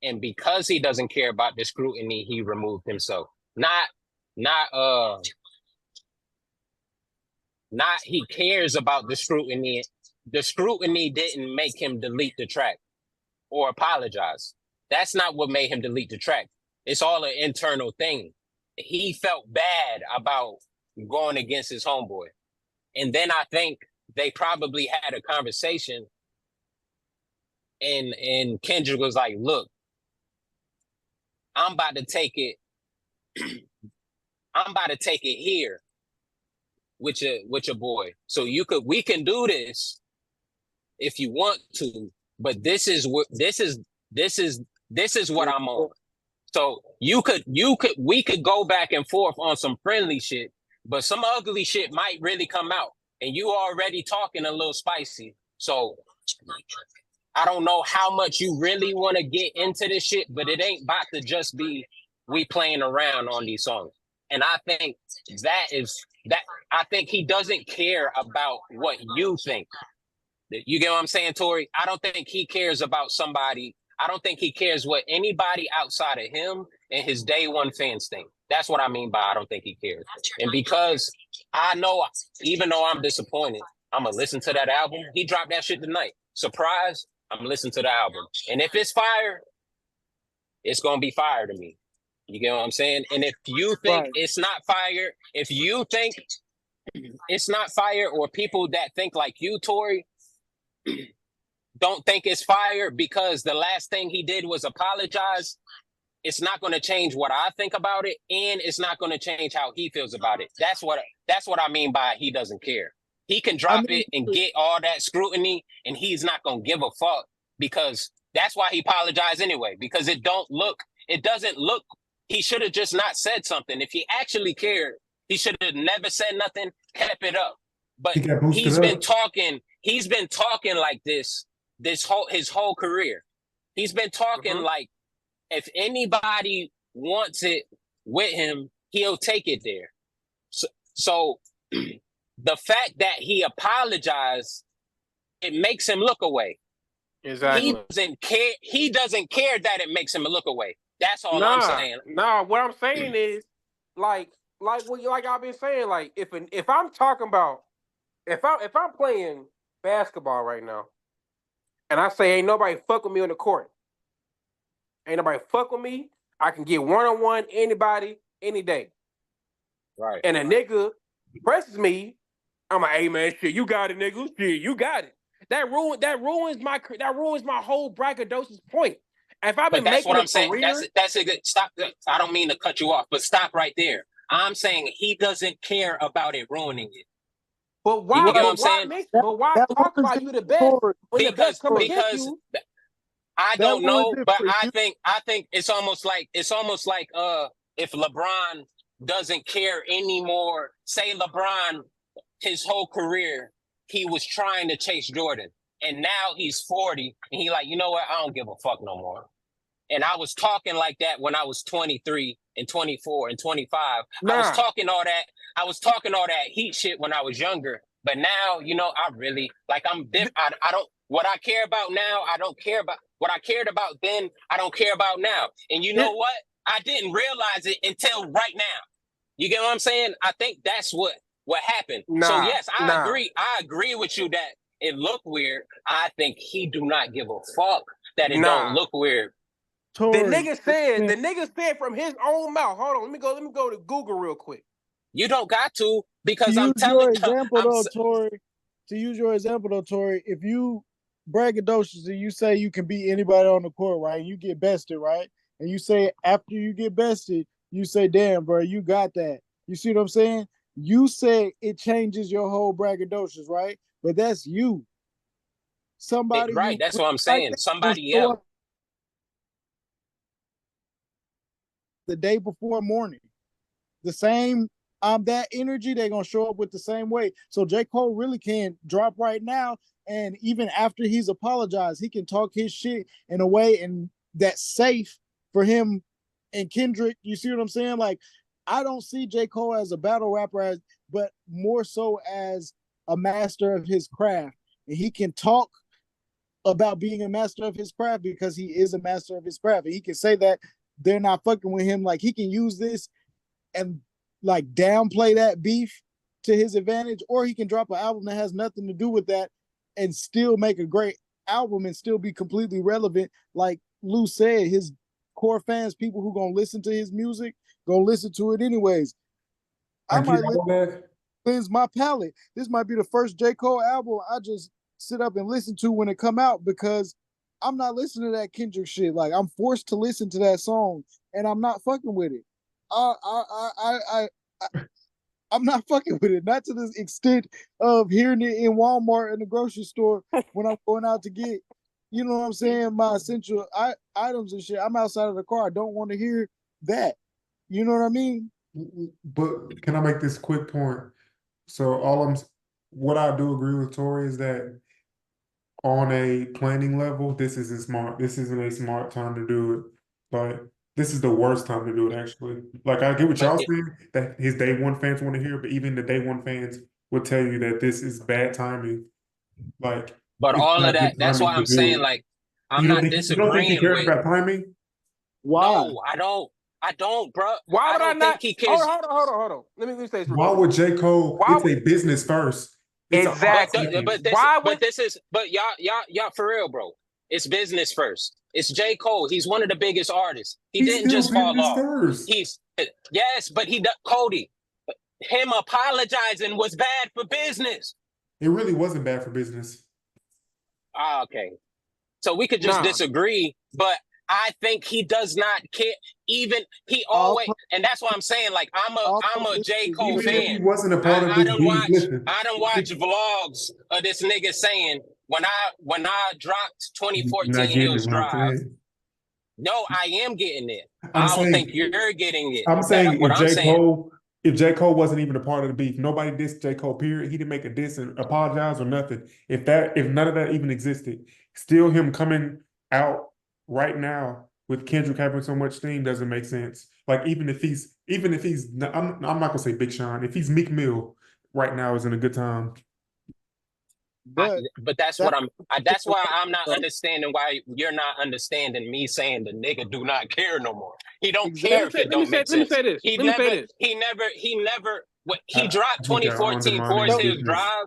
and because he doesn't care about the scrutiny, he removed himself. Not he cares about the scrutiny. The scrutiny didn't make him delete the track or apologize. That's not what made him delete the track. It's all an internal thing. He felt bad about going against his homeboy. And then I think they probably had a conversation and Kendrick was like, look, I'm about to take it here with your boy. So we can do this if you want to, but this is what I'm on. So we could go back and forth on some friendly shit, but some ugly shit might really come out. And you already talking a little spicy. So I don't know how much you really want to get into this shit, but it ain't about to just be we playing around on these songs. And I think I think he doesn't care about what you think. You get what I'm saying, Tori? I don't think he cares about somebody. I don't think he cares what anybody outside of him and his day one fans think. That's what I mean by I don't think he cares. And because I know, even though I'm disappointed, I'm going to listen to that album. He dropped that shit tonight. Surprise, I'm listening to the album. And if it's fire, it's going to be fire to me. You get what I'm saying? And if you think it's not fire, if you think it's not fire, or people that think like you, Tori, don't think it's fire because the last thing he did was apologize, it's not going to change what I think about it, and it's not going to change how he feels about it. That's what I mean by he doesn't care. He can drop it and get all that scrutiny, and he's not going to give a fuck, because that's why he apologized anyway, because it doesn't look, he should have just not said something. If he actually cared, he should have never said nothing, kept it up. But he's been talking like this his whole career. He's been talking like if anybody wants it with him, he'll take it there. So the fact that he apologized, it makes him look away.
Exactly.
He doesn't care. He doesn't care that it makes him look away. That's all I'm saying.
Nah. What I'm saying is, like I've been saying, like if I'm talking about if I'm playing basketball right now, and I say ain't nobody fuck with me on the court, ain't nobody fuck with me. I can get 1-on-1 anybody any day.
Right.
And a nigga presses me, I'm like, hey man, shit, you got it, nigga. Shit, you got it. That ruins my whole braggadocious point. If I've been
But that's
making
what
a
I'm saying.
career,
That's a good stop. I don't mean to cut you off, but stop right there. I'm saying he doesn't care about it ruining it.
but why?
You get what
But
I'm
why?
saying?
But why
That
talk
was
about you the best when the best come against
Because
you?
I
That
don't
was
know,
it
but
for
I
you.
think it's almost like if LeBron doesn't care anymore. Say LeBron, his whole career, he was trying to chase Jordan, and now he's 40, and he like, you know what? I don't give a fuck no more. And I was talking like that when I was 23 and 24 and 25.
Nah.
I was talking all that heat shit when I was younger. But now, I really like I'm different. I don't what I care about now, I don't care about what I cared about then, I don't care about now. And you know what? I didn't realize it until right now. You get what I'm saying? I think that's what happened. So yes, I agree with you that it looked weird. I think he do not give a fuck that it don't look weird.
The nigga said from his own mouth. Hold on, let me go to Google real quick.
You don't got to, because
To
I'm
use
telling
your
you.
example though, Tori, if you braggadocious and you say you can beat anybody on the court, right? You get bested, right? And you say after you get bested, you say, damn, bro, you got that. You see what I'm saying? You say it changes your whole braggadocious, right? But that's you. Somebody
Right, that's what I'm saying. Somebody else.
The day before morning. The same that energy, they're gonna show up with the same way. So J. Cole really can drop right now, and even after he's apologized, he can talk his shit in a way and that's safe for him and Kendrick. You see what I'm saying? Like, I don't see J. Cole as a battle rapper, but more so as a master of his craft. And he can talk about being a master of his craft because he is a master of his craft. And he can say that they're not fucking with him. Like, he can use this and like downplay that beef to his advantage, or he can drop an album that has nothing to do with that and still make a great album and still be completely relevant. Like Lou said, his core fans, people who gonna listen to his music, gonna listen to it anyways. I might cleanse my palate. This might be the first J. Cole album I just sit up and listen to when it come out, because I'm not listening to that Kendrick shit. Like, I'm forced to listen to that song and I'm not fucking with it. I'm not fucking with it. Not to the extent of hearing it in Walmart and the grocery store when I'm going out to get, you know what I'm saying, my essential items and shit. I'm outside of the car. I don't want to hear that. You know what I mean?
But can I make this quick point? So what I do agree with Tori is that on a planning level, this isn't smart. This isn't a smart time to do it. But this is the worst time to do it, actually. Like, I get what y'all saying, that his day one fans want to hear, but even the day one fans would tell you that this is bad timing. Like,
but
it's
all
not
of that,
good
that's why
timing
I'm
to do
saying,
it.
like, I'm
You
not
don't think he
disagreeing
cares
with.
about timing?
Why?
No, I don't, bro.
Why would I
don't
not?
think he cares.
Hold on. Let me say this.
Why would J. Cole?
Why
It's a business first. It's
Exactly.
But y'all for real, bro. It's business first. It's J. Cole. He's one of the biggest artists. He
He's
didn't
still
just fall
business
off.
first.
Yes, but Cody, him apologizing was bad for business.
It really wasn't bad for business.
Okay. So we could just disagree, but I think he does not care. Even he always, and that's why I'm saying, like, I'm a J. Cole
Even
fan.
if he wasn't a part of this beef, listen.
I don't watch vlogs of this nigga saying when I dropped 2014 Hills Drive. No, I am getting it. I don't think you're getting it.
I'm saying if J. Cole wasn't even a part of the beef, nobody dissed J. Cole, period. He didn't make a diss and apologize or nothing. If none of that even existed, still him coming out right now with Kendrick having so much steam doesn't make sense. Like, even if he's I'm not gonna say Big Sean, if he's Meek Mill, right now isn't a good time.
But
But that's what that's why I'm not understanding why you're not understanding me saying the nigga do not care no more. He don't care if it don't make sense. He never, what he dropped
I think y'all
2014
undermining
Forest
the
Hills
business.
Drive.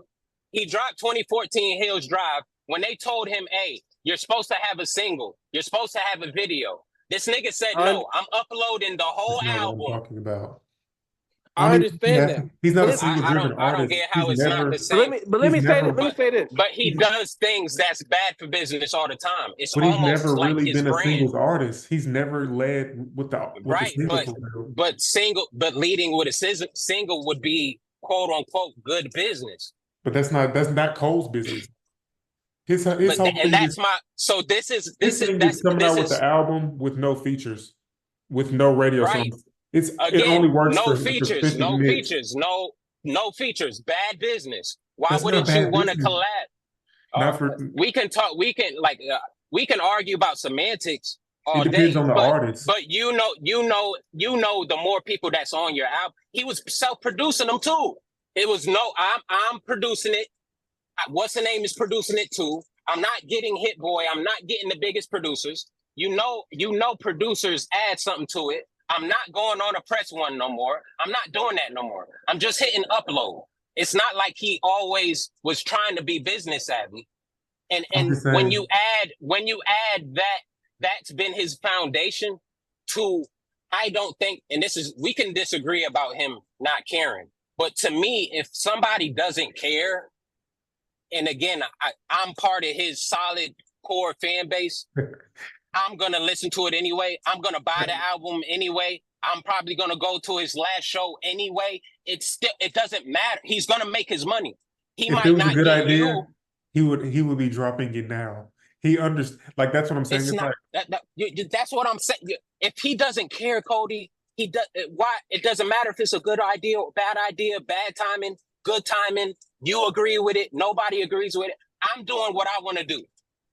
He dropped 2014 Hills Drive when they told him, hey, you're supposed to have a single. You're supposed to have a video. This nigga said, no, I'm uploading the whole
That's not what I'm
album.
talking about.
I understand that.
He's not a
But
single driven
I don't
artist.
get how it's not the
But
same.
let me say this. Let me say this.
But he does things that's bad for business all the time. It's
But he's
almost
never
like
really
his
been a
brand.
singles artist. He's never led with the
Right,
single field.
but leading with a single would be quote unquote good business.
But that's not Cole's business. His whole
And
thing
that's
is
my so this is
coming out with the album with no features, with no radio
right.
songs. It
Again,
only works
no
for
features,
50 minutes.
no features, bad business. Why
That's not
wouldn't you
bad
want to
business.
collab?
Not for
We can talk. We can argue about semantics all
it depends
day,
on the artist.
but you know, the more people that's on your album, he was self-producing them too. It was I'm producing it. What's the name is producing it too. I'm not getting Hit Boy. I'm not getting the biggest producers. You know, producers add something to it. I'm not going on a press one no more. I'm not doing that no more. I'm just hitting upload. It's not like he always was trying to be business savvy. And when you add that's been his foundation to, I don't think, and we can disagree about him not caring. But to me, if somebody doesn't care, and again, I'm part of his solid core fan base, I'm going to listen to it anyway. I'm going to buy the album anyway. I'm probably going to go to his last show anyway. It doesn't matter. He's going to make his money. He might not get you.
He would be dropping it now. He understands. Like that's what I'm saying.
It's not that's what I'm saying. If he doesn't care, Cody, he does. Why? It doesn't matter if it's a good idea, bad timing, good timing. You agree with it. Nobody agrees with it. I'm doing what I want to do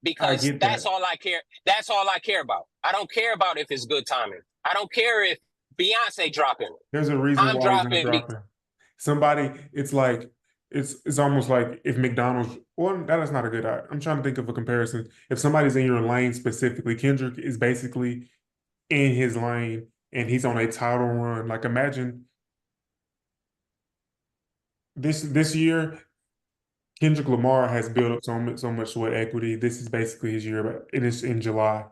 because that's all I care. That's all I care about. I don't care about if it's good timing. I don't care if Beyonce dropping.
There's a reason why he's not dropping. Somebody, it's like it's almost like if McDonald's. Well, that is not a good. I'm trying to think of a comparison. If somebody's in your lane specifically, Kendrick is basically in his lane and he's on a title run. Like imagine this year, Kendrick Lamar has built up so much sweat equity. This is basically his year, but it is in July,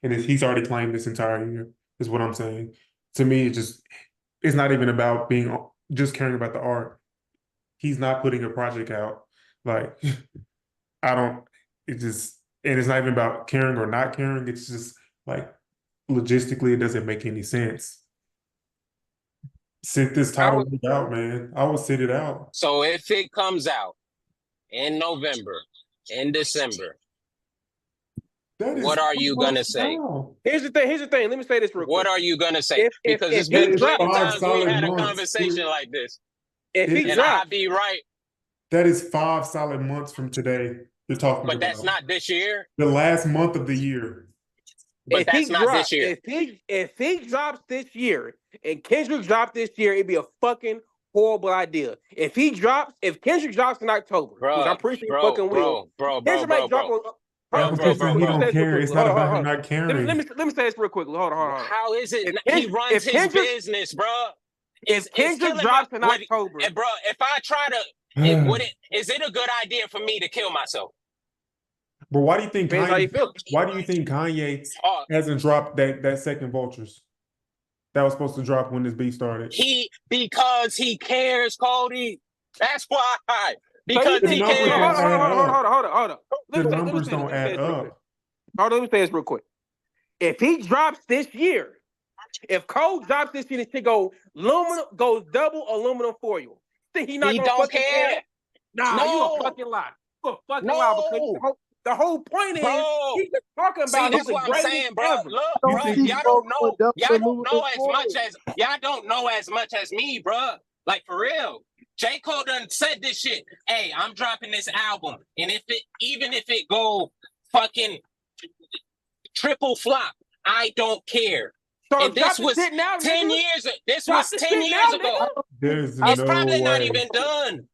and he's already claimed this entire year. Is what I'm saying. To me, it's not even about just caring about the art. He's not putting a project out. Like and it's not even about caring or not caring. It's just like logistically, it doesn't make any sense. Sit this title out, man. I will sit it out.
So if it comes out in November, in December, what are you gonna say?
Here's the thing. Let me say this real quick.
What are you gonna say? Because it's been plenty times we had a conversation like this. I'd be right.
That is 5 solid months from today. You're talking about.
But that's not this year.
The last month of the year.
But that's not this year.
If he drops this year and Kendrick drops this year, it'd be a fucking horrible idea. If Kendrick drops in October, which I'm pretty sure he fucking will.
Bro.
He don't care. It's not about him not caring.
Let me say this real quickly. Hold on.
How is it? He runs his business, bro.
If Kendrick drops in October,
and bro, if I try to, is it a good idea for me to kill myself?
But why do you think Kanye hasn't dropped that second Vultures? That was supposed to drop when this beat started.
Because he cares, Cody. That's why. Because he cares.
Hold on.
The numbers don't add up.
Hold on, let me say this real quick. If he drops this year, if Cole drops this year, this shit goes double aluminum foil. Think he don't care? Nah, no. You a fucking lie. You a fucking lie because the whole point is he's talking about
that's what I'm saying, bro. Look, bro, y'all don't know as much as me, bro. Like for real. J. Cole done said this shit. Hey, I'm dropping this album. And even if it go fucking triple flop, I don't care.
So
And
drop
this
the
was
shit now,
10
nigga.
years. This
Drop
was
the
10
shit
years
now,
ago.
nigga.
There's
It's
no
probably not
way.
even done.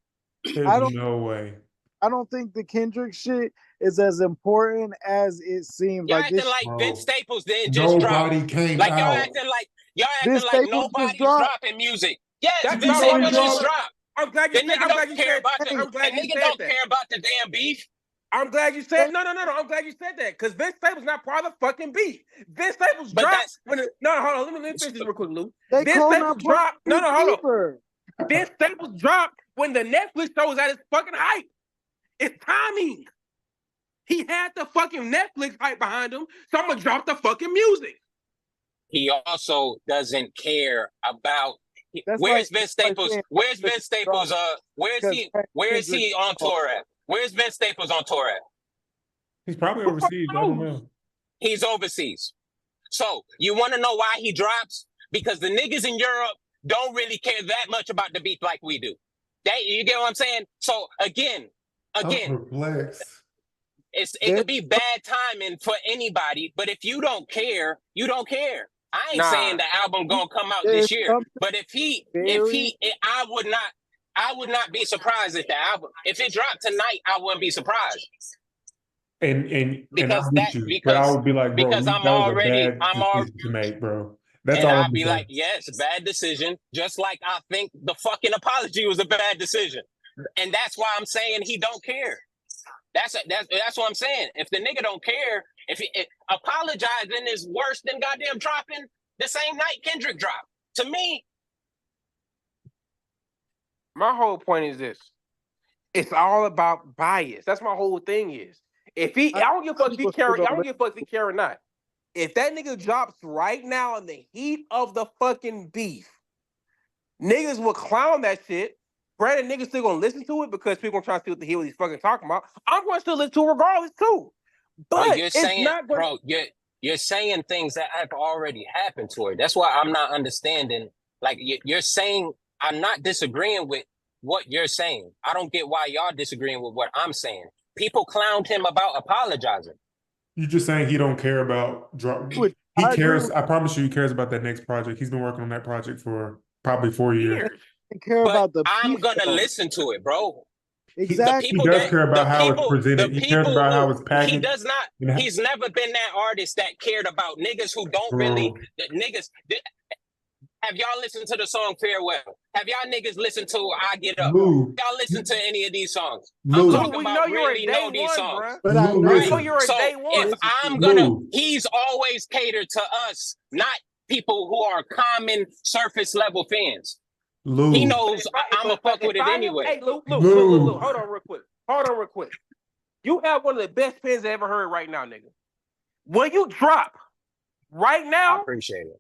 There's
I don't-
no way.
I don't think the Kendrick shit is as important as it seems.
Y'all
Like
acting
this,
like
Bro,
Vince Staples didn't just drop.
nobody came
Like
out.
y'all
Vince
acting like
Staples just
nobody's
dropped.
dropping music. Yes,
That's
Vince
not what
Staples
I'm
just
doing.
dropped.
I'm glad
The
you said.
nigga
I'm glad
don't
you
care
said.
about the.
I'm glad
The
you
nigga
said
don't
that.
care about the damn beef.
I'm glad you said no. I'm glad you said that because Vince Staples not part of the fucking beef. Vince Staples
But
dropped
that's
when no, hold on. Let me finish this real quick, Lou.
They
Vince
call
Staples
not
dropped. No, hold on.
either.
Vince Staples dropped when the Netflix show was at its fucking hype. It's timing. He had the fucking Netflix hype behind him, so I'm gonna drop the fucking music.
he also doesn't care about.
That's
Where's
like-
Vince Staples?
saying-
Where's Vince Staples? Where is he? Where is he on tour at? Where's Vince Staples on tour at?
He's probably overseas. I don't know.
He's overseas. So you want to know why he drops? Because the niggas in Europe don't really care that much about the beef like we do. You get what I'm saying? So again,
I'm perplexed.
it could be bad timing for anybody, but if you don't care, you don't care. I ain't saying the album gonna come out this year, but I would not be surprised if the album, if it dropped tonight, I wouldn't be surprised.
And
Because
I'm with you, but I would be like, bro,
because
that was a bad decision to make, bro. That's all
I'll
I'm
be
saying.
like, yes, bad decision. Just like I think the fucking apology was a bad decision, and that's why I'm saying he don't care. That's what I'm saying. If the nigga don't care, if apologizing is worse than goddamn dropping the same night Kendrick dropped. To me,
my whole point is this: it's all about bias. That's my whole thing. Is if he, I don't give a fuck if he care. I don't give a fuck if he care or not. If that nigga drops right now in the heat of the fucking beef, niggas will clown that shit. Granted, niggas still gonna listen to it because people gonna try to see what the hell he's fucking talking about. I'm gonna still listen to it regardless too. But
you're
it's
saying,
not gonna...
bro, you're saying things that have already happened to her. That's why I'm not understanding. Like you're saying, I'm not disagreeing with what you're saying. I don't get why y'all disagreeing with what I'm saying. People clowned him about apologizing.
You're just saying he don't care about drop. He cares. I promise you, he cares about that next project. He's been working on that project for probably 4 years.
Care
but
about the
I'm
beef,
gonna
though.
listen to it, bro.
Exactly.
He does care about how it's presented. He cares about how it's packaged.
He does not. He's never been that artist that cared about niggas who don't really. Niggas. Have y'all listened to the song Farewell? Have y'all niggas listened to I Get Up?
Lou.
Y'all listen to any of these songs?
Lou.
I'm talking
we
about
know you're
really
a
know
day
these
one,
songs.
bruh.
But I
Lou,
know
listen.
you're a
So
day one.
if I'm gonna,
Lou.
he's always catered to us, not people who are common surface level fans.
Lou.
He knows I'm gonna fuck with it anyway.
Hey, Lou,
Lou.
hold on real quick. You have one of the best pens I ever heard right now, nigga. Will you drop right
I
now?
appreciate it.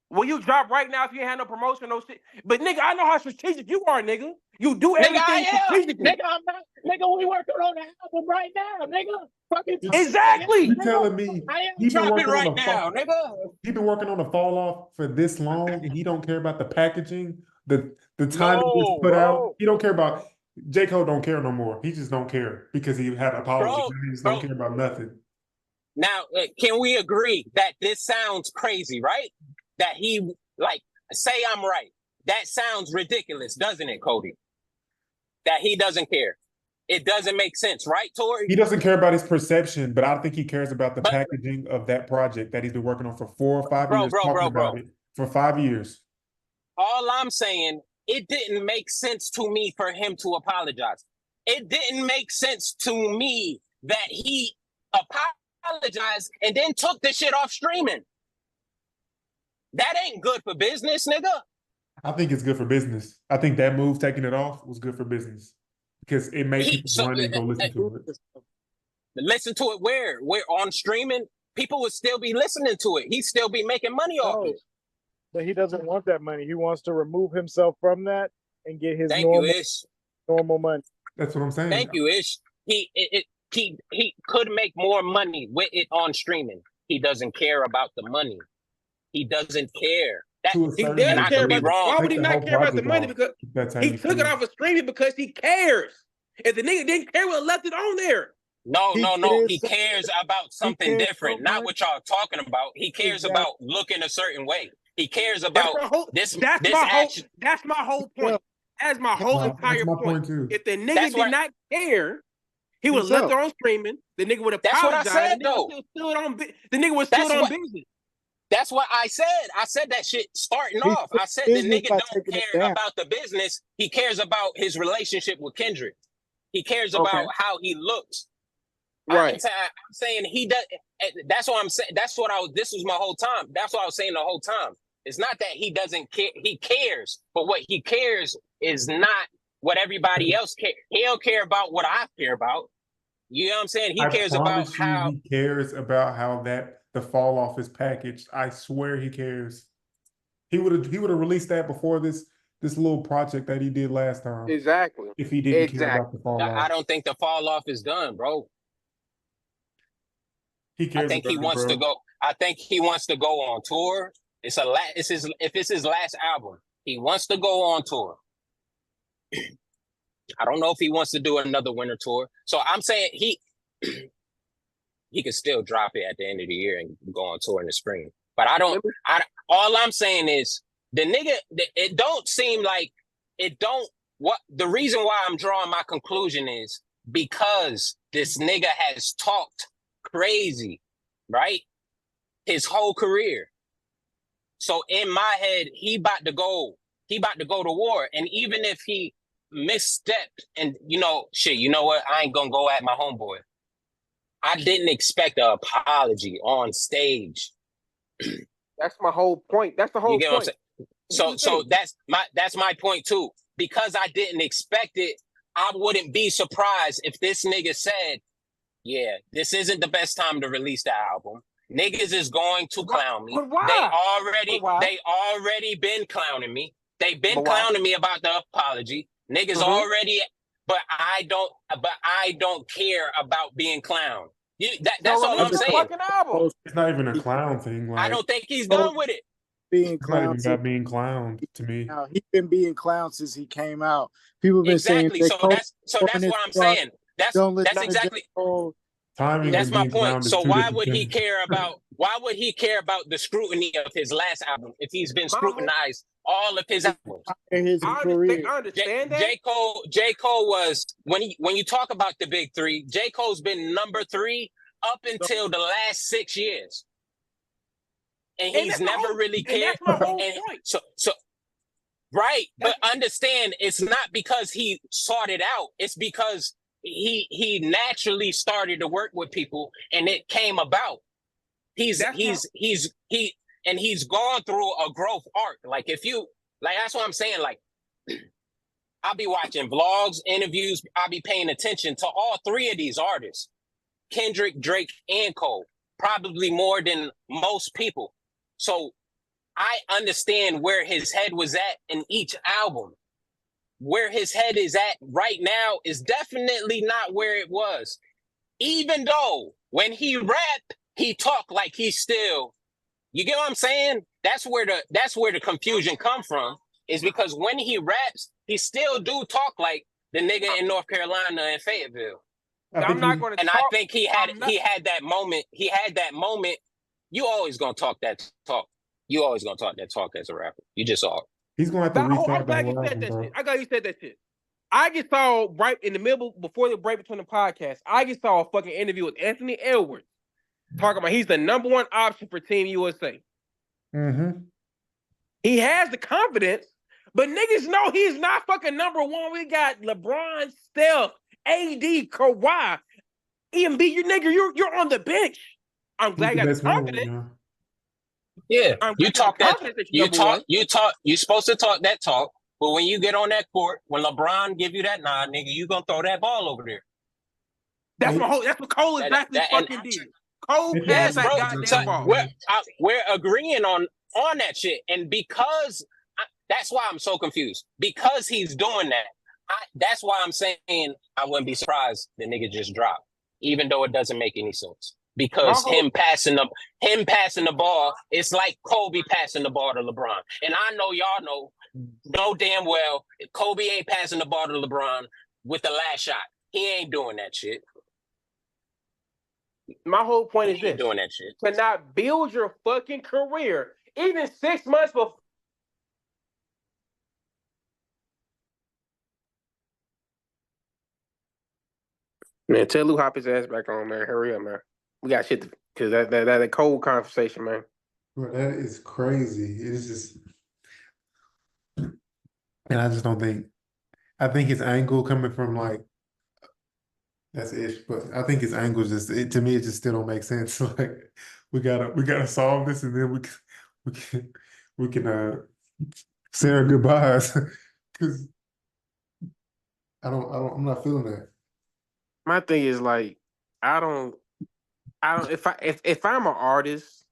Will you drop right now if you ain't had no promotion, no shit? But nigga, I know how strategic you are, nigga. You do everything strategically.
Nigga, I'm not. Nigga, we working on the album right now, nigga. Fucking
Exactly.
You telling me
I am
he been
dropping
working
right
on
now, nigga.
He been working on the fall off for this long, and he don't care about the packaging, the time it gets put out. He don't care about. J. Cole don't care no more. He just don't care because he had an apology. He just don't care about nothing.
Now, can we agree that this sounds crazy, right? That he, like, say I'm right. That sounds ridiculous, doesn't it, Cody? That he doesn't care. It doesn't make sense, right, Tori?
He doesn't care about his perception, but I think he cares about the packaging of that project that he's been working on for 4 or 5 years. Talking about it for 5 years.
All I'm saying, it didn't make sense to me for him to apologize. It didn't make sense to me that he apologized and then took the shit off streaming. That ain't good for business, nigga.
I think it's good for business. I think that move, taking it off, was good for business because it made people run and go listen to it.
Listen to it where? Where on streaming? People would still be listening to it. He'd still be making money off it.
But he doesn't want that money. He wants to remove himself from that and get his normal money.
That's what I'm saying.
Thank you, Ish. He could make more money with it on streaming. He doesn't care about the money. He doesn't care.
He does care about why would he not care about the money? Because he took it off of streaming because he cares. If the nigga didn't care, he would have left it on there.
No,
He
no, no.
cares
He
so
cares about
he
something
cares so
different, not
much.
what y'all talking about. He cares
Exactly.
about looking a certain way. He cares
That's
about
my whole.
this
That's
this
my whole.
action.
That's my whole
Himself.
point. That's my whole
That's
entire
my
point.
point too.
If the nigga
That's
did
what
not care, he would have left
Himself.
her on screaming. The nigga would
that's what I
apologize.
said
The nigga
though.
would still stood on. The nigga would
That's
stood on
what
business.
that's what I said. I said that shit starting
He
off.
took
I said the
business
nigga
by
don't
taking it
care
down.
about the business. He cares about his relationship with Kendrick. He cares
Okay.
about how he looks.
Right.
I'm saying he does. That's what I'm saying. That's what I was. This was my whole time. That's what I was saying the whole time. It's not that he doesn't care. He cares, but what he cares is not what everybody else cares. He don't care about what I care about. You know what I'm saying? He
I
cares about
promise you,
how.
he cares about how the fall off is packaged. I swear he cares. He would have released that before this little project that he did last time.
Exactly.
If he didn't care
Exactly.
about the fall
I
off,
don't think the fall off is done, bro.
he
I
cares
think
about
he
it,
wants
bro.
to go. I think he wants to go on tour. It's his. If it's his last album, he wants to go on tour. I don't know if he wants to do another winter tour. So I'm saying he could still drop it at the end of the year and go on tour in the spring. But all I'm saying is the nigga, it don't seem like it don't, what the reason why I'm drawing my conclusion is because this nigga has talked crazy, right? His whole career. So in my head, he about to go to war. And even if he misstepped and, shit, you know what? I ain't gonna go at my homeboy. I didn't expect an apology on stage.
That's my whole point. That's the whole
You get what I'm
point.
saying? So that's my point too. Because I didn't expect it, I wouldn't be surprised if this nigga said, yeah, this isn't the best time to release the album. Niggas is going to clown me.
But why?
They already been clowning me. They've been
But why?
clowning me about the apology. Niggas already, but I don't care about being clowned. That's all I'm saying.
Fucking album.
It's not even a clown thing. Like,
I don't think he's done with it.
Being
it's not even
clowned.
about being clowned to me.
Now, he's been being clowned since he came out. People have been
Exactly.
saying
So that's what I'm saying. That's exactly.
Timing
That's
and
my
being
point.
clowned is
So
two
why
different
would he
things.
care about the scrutiny of his last album if he's been scrutinized all of his albums?
I understand that.
J. Cole was when you talk about the big three, J. Cole's been number 3 up until the last 6 years. And he's never really cared.
And that's my whole point.
So right, but understand it's not because he sought it out. It's because he naturally started to work with people and it came about. He's gone through a growth arc. That's what I'm saying. Like, I'll be watching vlogs, interviews. I'll be paying attention to all 3 of these artists, Kendrick, Drake, and Cole, probably more than most people. So I understand where his head was at in each album. Where his head is at right now is definitely not where it was. Even though when he rapped, he talked like he's still, you get what I'm saying? That's where the confusion come from, is because when he raps, he still do talk like the nigga in North Carolina and Fayetteville.
I'm not going to
And
talk.
I think he had that moment. He had that moment. You always gonna talk that talk. You always gonna talk that talk as a rapper. You just are.
He's gonna have to restart
I'm glad
the
you
whole
said
album,
that
bro.
shit. I glad you said that shit. I just saw right in the middle before the break between the podcasts. I just saw a fucking interview with Anthony Edwards talking about he's the number 1 option for Team USA.
Mm-hmm.
He has the confidence, but niggas know he's not fucking number 1. We got LeBron, Steph, AD, Kawhi, EMB. You're on the bench. I'm glad you got the confidence.
Yeah, you're supposed to talk that talk, but when you get on that court, when LeBron give you that nod, nigga, you gonna throw that ball over there.
That's what Cole exactly fucking did. Cole passed that goddamn ball.
We're agreeing on that shit, and because that's why I'm so confused. Because he's doing that, that's why I'm saying I wouldn't be surprised the nigga just dropped, even though it doesn't make any sense. Because him passing the ball, it's like Kobe passing the ball to LeBron. And I know y'all know damn well Kobe ain't passing the ball to LeBron with the last shot. He ain't doing that shit.
My whole point is
He ain't
this:
doing that shit.
to not build your fucking career even 6 months before. Man, tell Lou hop his ass back on, man. Hurry up, man. We got shit because that cold conversation, man.
Bro, that is crazy. It's just, and I just don't think. I think his angle coming from like that's ish, but I think his angle just to me it just still don't make sense. Like we gotta solve this, and then we can we can say our goodbyes because I'm not feeling that.
My thing is like, I don't. If I'm an artist,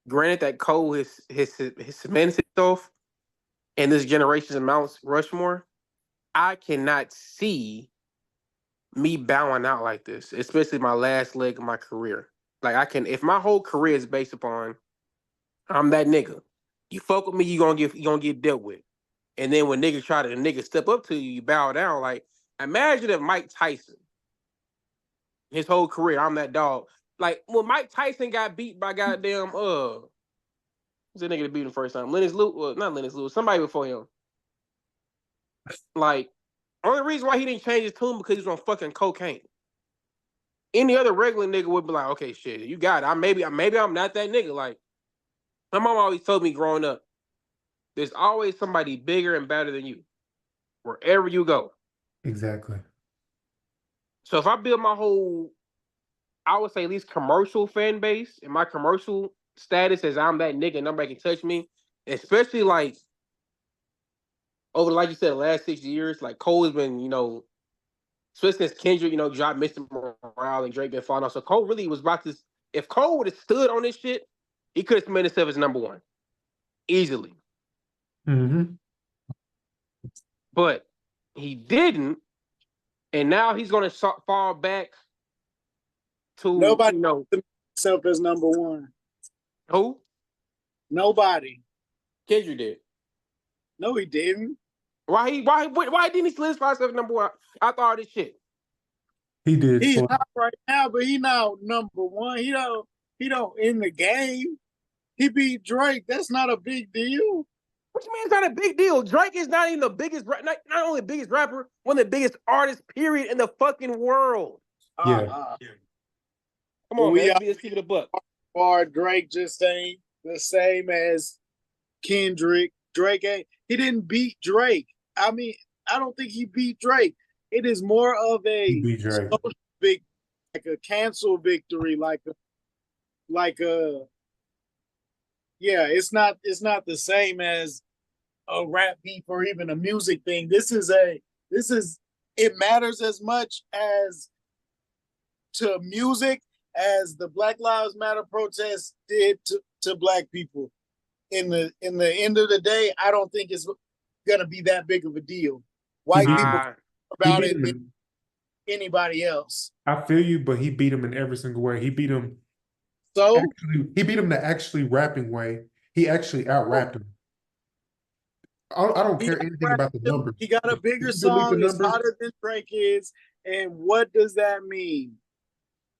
granted that Cole his cemented himself in this generation's Mount Rushmore, I cannot see me bowing out like this, especially my last leg of my career. Like if my whole career is based upon I'm that nigga. You fuck with me, you gonna get dealt with. And then when niggas step up to you, you bow down. Like imagine if Mike Tyson, his whole career, I'm that dog. Like when Mike Tyson got beat by goddamn who's that nigga that beat him first time? Lennox Lewis, well, not Lennox Lewis, somebody before him. Like only reason why he didn't change his tune because he was on fucking cocaine. Any other regular nigga would be like, okay, shit, you got it. Maybe I'm not that nigga. Like my mom always told me growing up, there's always somebody bigger and better than you wherever you go.
Exactly.
So if I build my whole, I would say at least commercial fan base and my commercial status as I'm that nigga, nobody can touch me. Especially like over, like you said, the last 6 years, like Cole has been, especially since Kendrick, dropped Mr. Morale and Drake been falling off. So Cole really was about to. If Cole would have stood on this shit, he could have cemented himself as number one easily.
Mm-hmm.
But he didn't, and now he's going to fall back to
Nobody himself as number one.
Who?
Nobody.
Kendrick did.
No, he didn't.
Why didn't he solidify himself number one after all this shit?
He did.
He's not right now, but he now number one. He don't in the game. He beat Drake. That's not a big deal.
What you mean it's not a big deal? Drake is not even the biggest, not only the biggest rapper, one of the biggest artists, period, in the fucking world.
Yeah.
Come on, man. Let's keep it a buck.
Or Drake just ain't the same as Kendrick. Drake ain't. He didn't beat Drake. I mean, I don't think he beat Drake. It is more of a social big, like a cancel victory, yeah. It's not the same as a rap beef or even a music thing. It matters as much as to music as the Black Lives Matter protest did to black people. In the end of the day, I don't think it's gonna be that big of a deal. White people about it than anybody else.
I feel you, but he beat him in every single way. He beat him.
So
he beat him the actually rapping way. He actually out-rapped him. I don't care anything about the numbers.
He got a bigger song. It's hotter than Drake is. And what does that mean?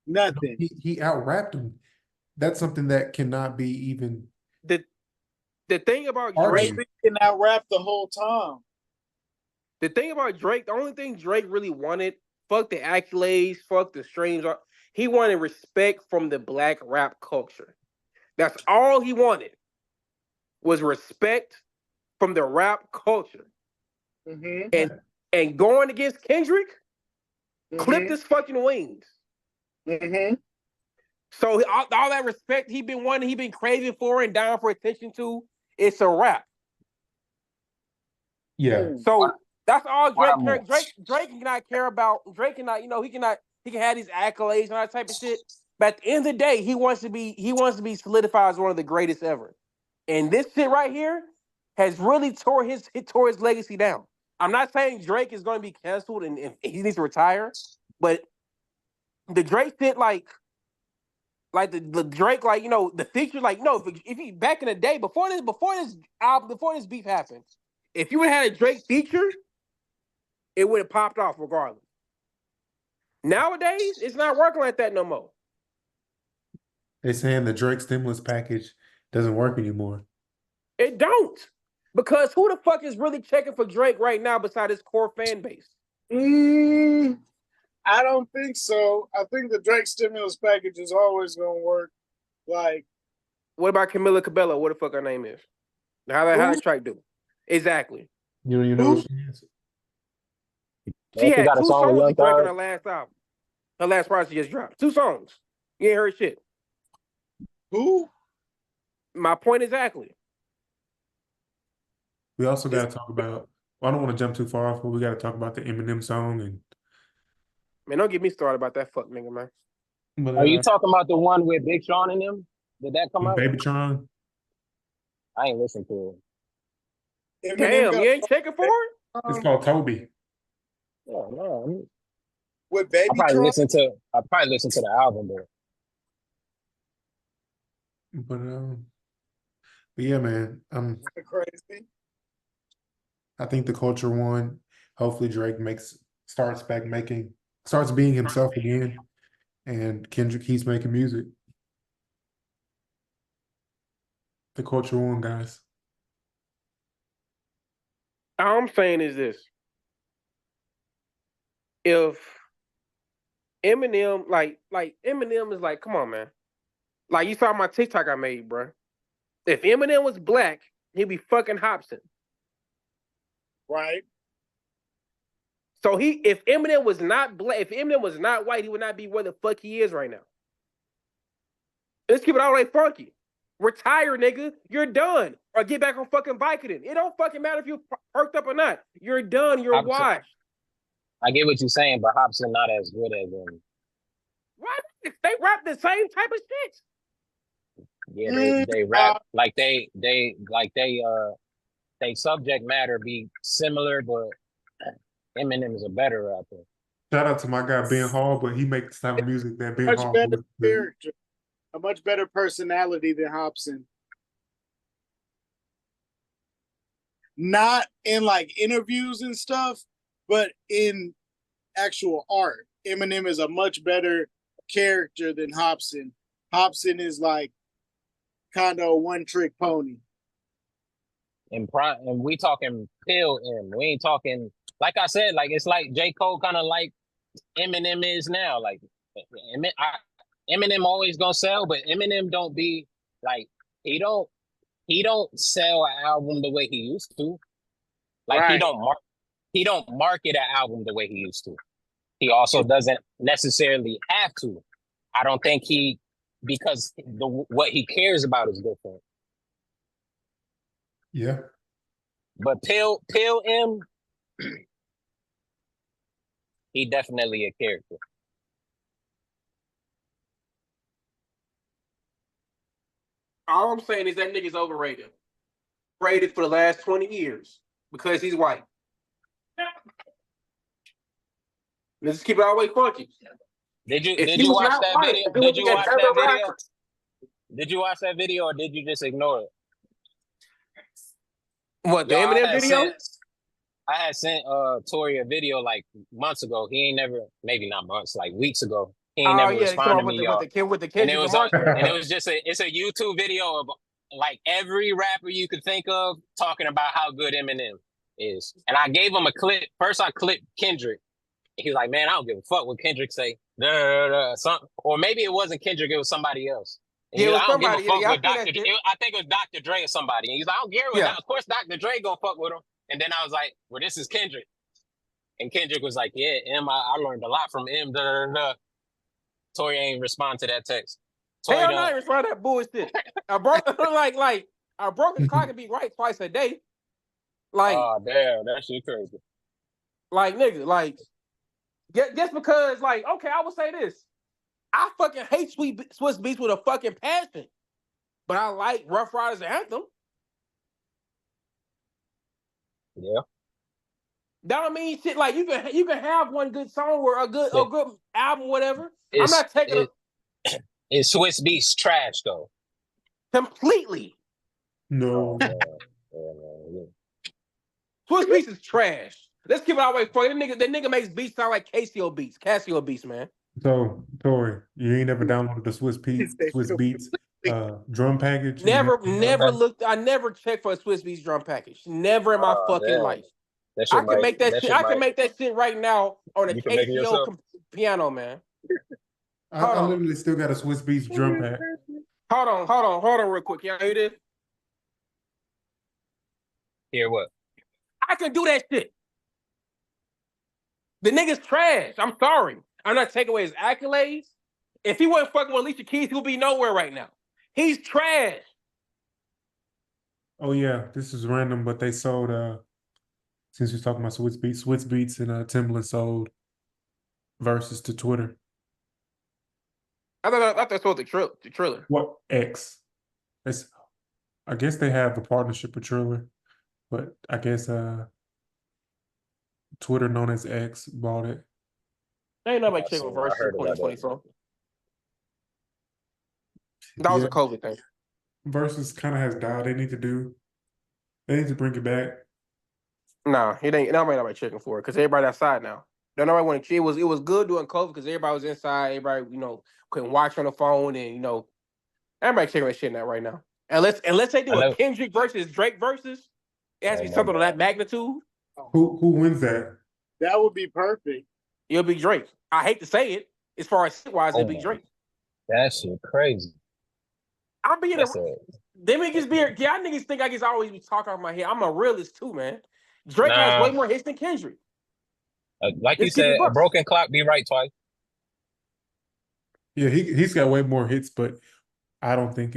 Nothing.
He out-rapped him. That's something that cannot be even.
The thing about
Drake can out-rap the whole time.
The thing about Drake, the only thing Drake really wanted, fuck the accolades, fuck the streams, he wanted respect from the black rap culture. That's all he wanted was respect from the rap culture.
Mm-hmm.
And going against Kendrick, clipped his fucking wings.
Mm-hmm.
So all that respect he been wanting, he been craving for and down for attention to, it's a rap.
Yeah.
So that's all Drake cares. Drake cannot care about. Drake cannot, he can have these accolades and all that type of shit. But at the end of the day, he wants to be solidified as one of the greatest ever. And this shit right here has really tore his legacy down. I'm not saying Drake is going to be canceled and he needs to retire, but the Drake shit, like the Drake, the feature, if he back in the day before this album, before this beef happened, if you would have had a Drake feature, it would have popped off regardless. Nowadays, it's not working like that no more.
They saying the Drake stimulus package doesn't work anymore.
It don't. Because who the fuck is really checking for Drake right now besides his core fan base?
I don't think so. I think the Drake stimulus package is always gonna work. Like,
what about Camila Cabello? What the fuck her name is? How that track do? Exactly.
You know what she is?
She had
got a
2
song with
songs
Young
with Drake on
Thug.
her last album. Her last project just dropped. 2 songs. You ain't heard shit.
who?
My point exactly.
We also got to talk about. Well, I don't want to jump too far off, but we got to talk about the Eminem song and.
Man, don't get me started about that fuck nigga, man.
But,
Are you talking about the one with Big Sean and them? Did that come out?
Babytron?
I ain't listened to it.
Damn, you ain't checking for it?
It's called Toby.
Oh no,
With Baby
I probably
Tron?
listen to the album,
But yeah, man.
Crazy.
I think the culture won. Hopefully Drake starts being himself again, and Kendrick keeps making music. The culture won, guys.
All I'm saying is this. If Eminem, like Eminem is like, come on, man. Like you saw my TikTok I made, bro. If Eminem was black, he'd be fucking Hobson.
Right.
So if Eminem was not black, if Eminem was not white, he would not be where the fuck he is right now. Let's keep it all the way funky. Retire, nigga. You're done. Or get back on fucking Vicodin. It don't fucking matter if you perked up or not. You're done. You're washed.
I get what you're saying, but Hobson not as good as him.
What? They rap the same type of shit.
Yeah, they rap like they subject matter be similar, but Eminem is a better rapper.
Shout out to my guy Ben Hall, but he makes the type of music that Ben
Much
Hall
better
would do.
character. A much better personality than Hobson. Not in like interviews and stuff, but in actual art. Eminem is a much better character than Hobson. Hobson is like kind of a one-trick pony.
And we talking Pill M. We ain't talking, like I said, like it's like J. Cole kind of like Eminem is now. Like Eminem always gonna sell, but Eminem don't be like he don't sell an album the way he used to. Like
Right.
he don't market an album the way he used to. He also doesn't necessarily have to. I don't think because what he cares about is different.
Yeah.
But Pill M, he definitely a character.
All I'm saying is that nigga's overrated. Rated for the last 20 years because he's white. Let's just keep it all the way funky.
Did you watch that video? Did you watch that video? Did you watch that video or did you just ignore it?
What, the Eminem video?
I had sent Tori a video like months ago. He ain't never, maybe not months, like weeks ago. He ain't never responded to me, y'all.
With the
And it was just it's a YouTube video of like every rapper you could think of talking about how good Eminem is. And I gave him a clip. First I clipped Kendrick. He's like, man, I don't give a fuck what Kendrick say. Or maybe it wasn't Kendrick, it was somebody else. And
Yeah, it was
I don't
somebody.
give a fuck
Yeah,
with Dr. I think it was Dr. Dre or somebody. And he's like, I don't care what of course Dr. Dre gonna fuck with him. And then I was like, well, this is Kendrick. And Kendrick was like, yeah, I learned a lot from him. Tori ain't respond to that text.
Hell no, I ain't respond to that bullshit. I broke a broken clock can be right twice a day. Like,
oh damn, that shit crazy.
Like, nigga, like, just because, like, okay, I will say this. I fucking hate Swiss Beats with a fucking passion. But I like Rough Riders Anthem.
Yeah.
That don't mean shit. Like, you can have one good song or a good album, whatever. I'm not taking
Is Swiss Beats trash though?
Completely.
No.
Swiss Beats is trash. Let's keep it all the way for you. That nigga makes beats sound like Casio beats, man.
So, Tori, you ain't never downloaded the
He said,
Swiss Beats drum package? You
Never,
never,
never looked. I never checked for a Swiss Beats drum package. Never in my fucking
Yeah,
life. I can make that
that
shit.
shit
I can
might.
make that shit right now on a
You can make it
KCO
yourself.
piano, man.
I
Hold on,
literally still got a Swiss Beats drum pack.
hold on, real quick. Y'all hear this?
Hear what?
I can do that shit. The nigga's trash. I'm sorry. I'm not taking away his accolades. If he wasn't fucking with Alicia Keys, he'll be nowhere right now. He's trash.
Oh yeah, this is random, but they sold since we're talking about Swiss Beats and Timbaland sold versus to Twitter.
I thought that's what the Triller.
What X? It's, I guess they have a partnership with Triller, but I guess Twitter, known as X, bought it.
Ain't nobody
I
checking
seen.
with
I
versus in
heard about that.
2024. That was
Yeah,
a COVID thing.
versus kind of has died. They need to bring it back.
Nah, it ain't. Nobody checking for it because everybody outside now. Don't nobody want to. It was good doing COVID because everybody was inside. Everybody couldn't watch on the phone and everybody checking that shit now right now. Unless they
I
do a
know.
Kendrick versus Drake versus, it has to
Oh
be
my
something of that
god.
magnitude.
Who wins that?
that would be perfect.
It'll be Drake. I hate to say it. As far as hit wise,
Oh
it'll be
my.
Drake.
That shit crazy.
I'm being a
That's a.
them niggas be y'all niggas think I just always be talking out my head. I'm a realist too, man. Drake has
Nah.
way more hits than Kendrick.
Like you
Let's keep it
said, a
buck.
broken clock be right twice.
Yeah, he's got way more hits, but I don't think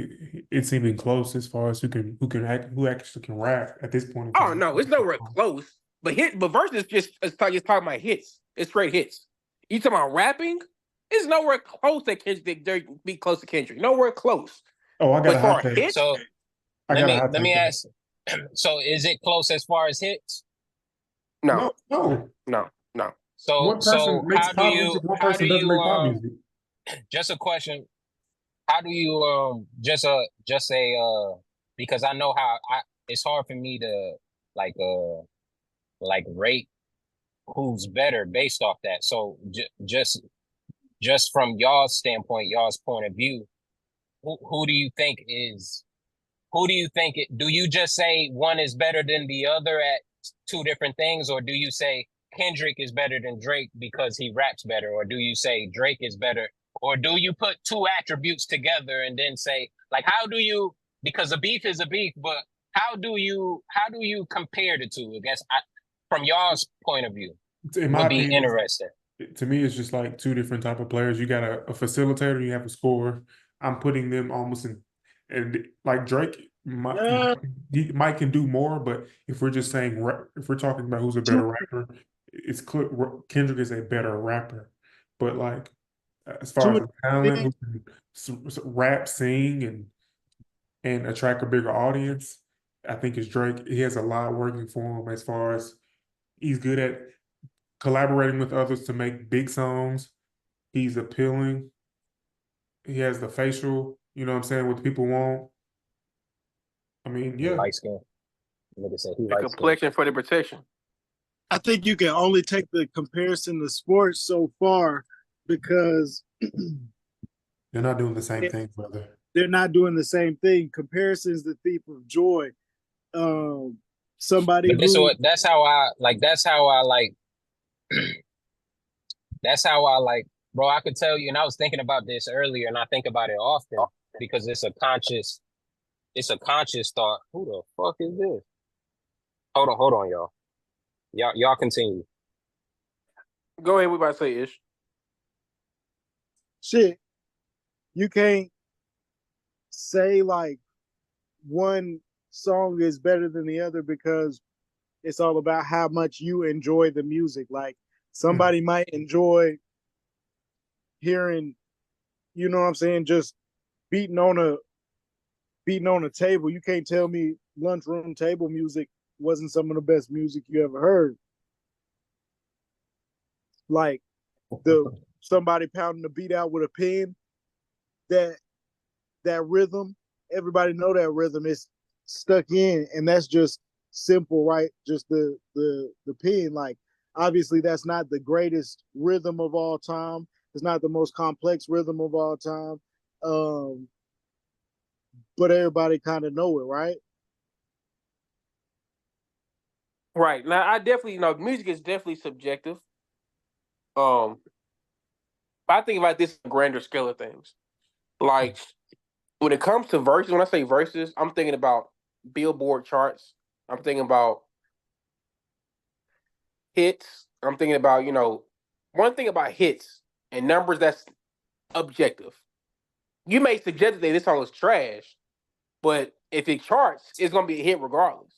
it's even close as far as who actually can rap at this point in
Oh
time.
no, it's nowhere close. But versus just talking about hits. It's straight hits. You talking about rapping? It's nowhere close that Kendrick be close to Kendrick. Nowhere close.
Oh, I got
But
a
as far
hot
as
take.
hits,
So
I got a hot
let me
take.
ask. So is it close as far as hits?
no,
No, no.
no, no.
So
One person makes
how do
pop
you
music. One person doesn't make pop music.
just a question, how do you just say because I know how it's hard for me to like rate who's better based off that. So just from y'all's standpoint, y'all's point of view, who do you think is who do you think it do you just say one is better than the other at two different things, or do you say Kendrick is better than Drake because he raps better, or do you say Drake is better, or do you put two attributes together and then say like how do you, because a beef is a beef, but how do you compare the two? I guess from y'all's point of view
In my
would be
opinion,
interesting.
to me, it's just like two different type of players. You got a facilitator, you have a scorer. I'm putting them almost in, and like Drake,
Yeah.
Mike can do more. But if we're just saying, if we're talking about who's a better rapper, it's clear Kendrick is a better rapper. But like as far as
Two
the talent, who can rap, sing, and attract a bigger audience, I think it's Drake. He has a lot working for him as far as he's good at collaborating with others to make big songs. He's appealing. He has the facial, you know what I'm saying, what people want. I mean,
He
yeah.
light skin. Nigga said he
The
light skin.
complexion for the protection.
I think you can only take the comparison to sports so far because
They're not doing the same thing, brother.
they're not doing the same thing. Comparison is the thief of joy. Somebody
But this
who
what that's how I like. That's how I like, bro. I could tell you, and I was thinking about this earlier, and I think about it often because it's a conscious thought. Who the fuck is this? Hold on, y'all. Y'all continue.
Go ahead. We about to say Ish.
shit, you can't say like one song is better than the other because it's all about how much you enjoy the music. Like somebody might enjoy hearing, you know what I'm saying, just beating on a table. You can't tell me lunchroom table music wasn't some of the best music you ever heard. Like the somebody pounding the beat out with a pen, that rhythm, everybody know that rhythm is stuck in, and that's just simple, right? Just the pen. Like obviously that's not the greatest rhythm of all time. It's not the most complex rhythm of all time. But everybody kind of know it, right?
Right. Now I definitely music is definitely subjective. But I think about this in grander scale of things. Like when it comes to verses, when I say verses, I'm thinking about Billboard charts. I'm thinking about hits. I'm thinking about, one thing about hits and numbers that's objective. You may suggest that this song is trash, but if it charts, it's gonna be a hit regardless.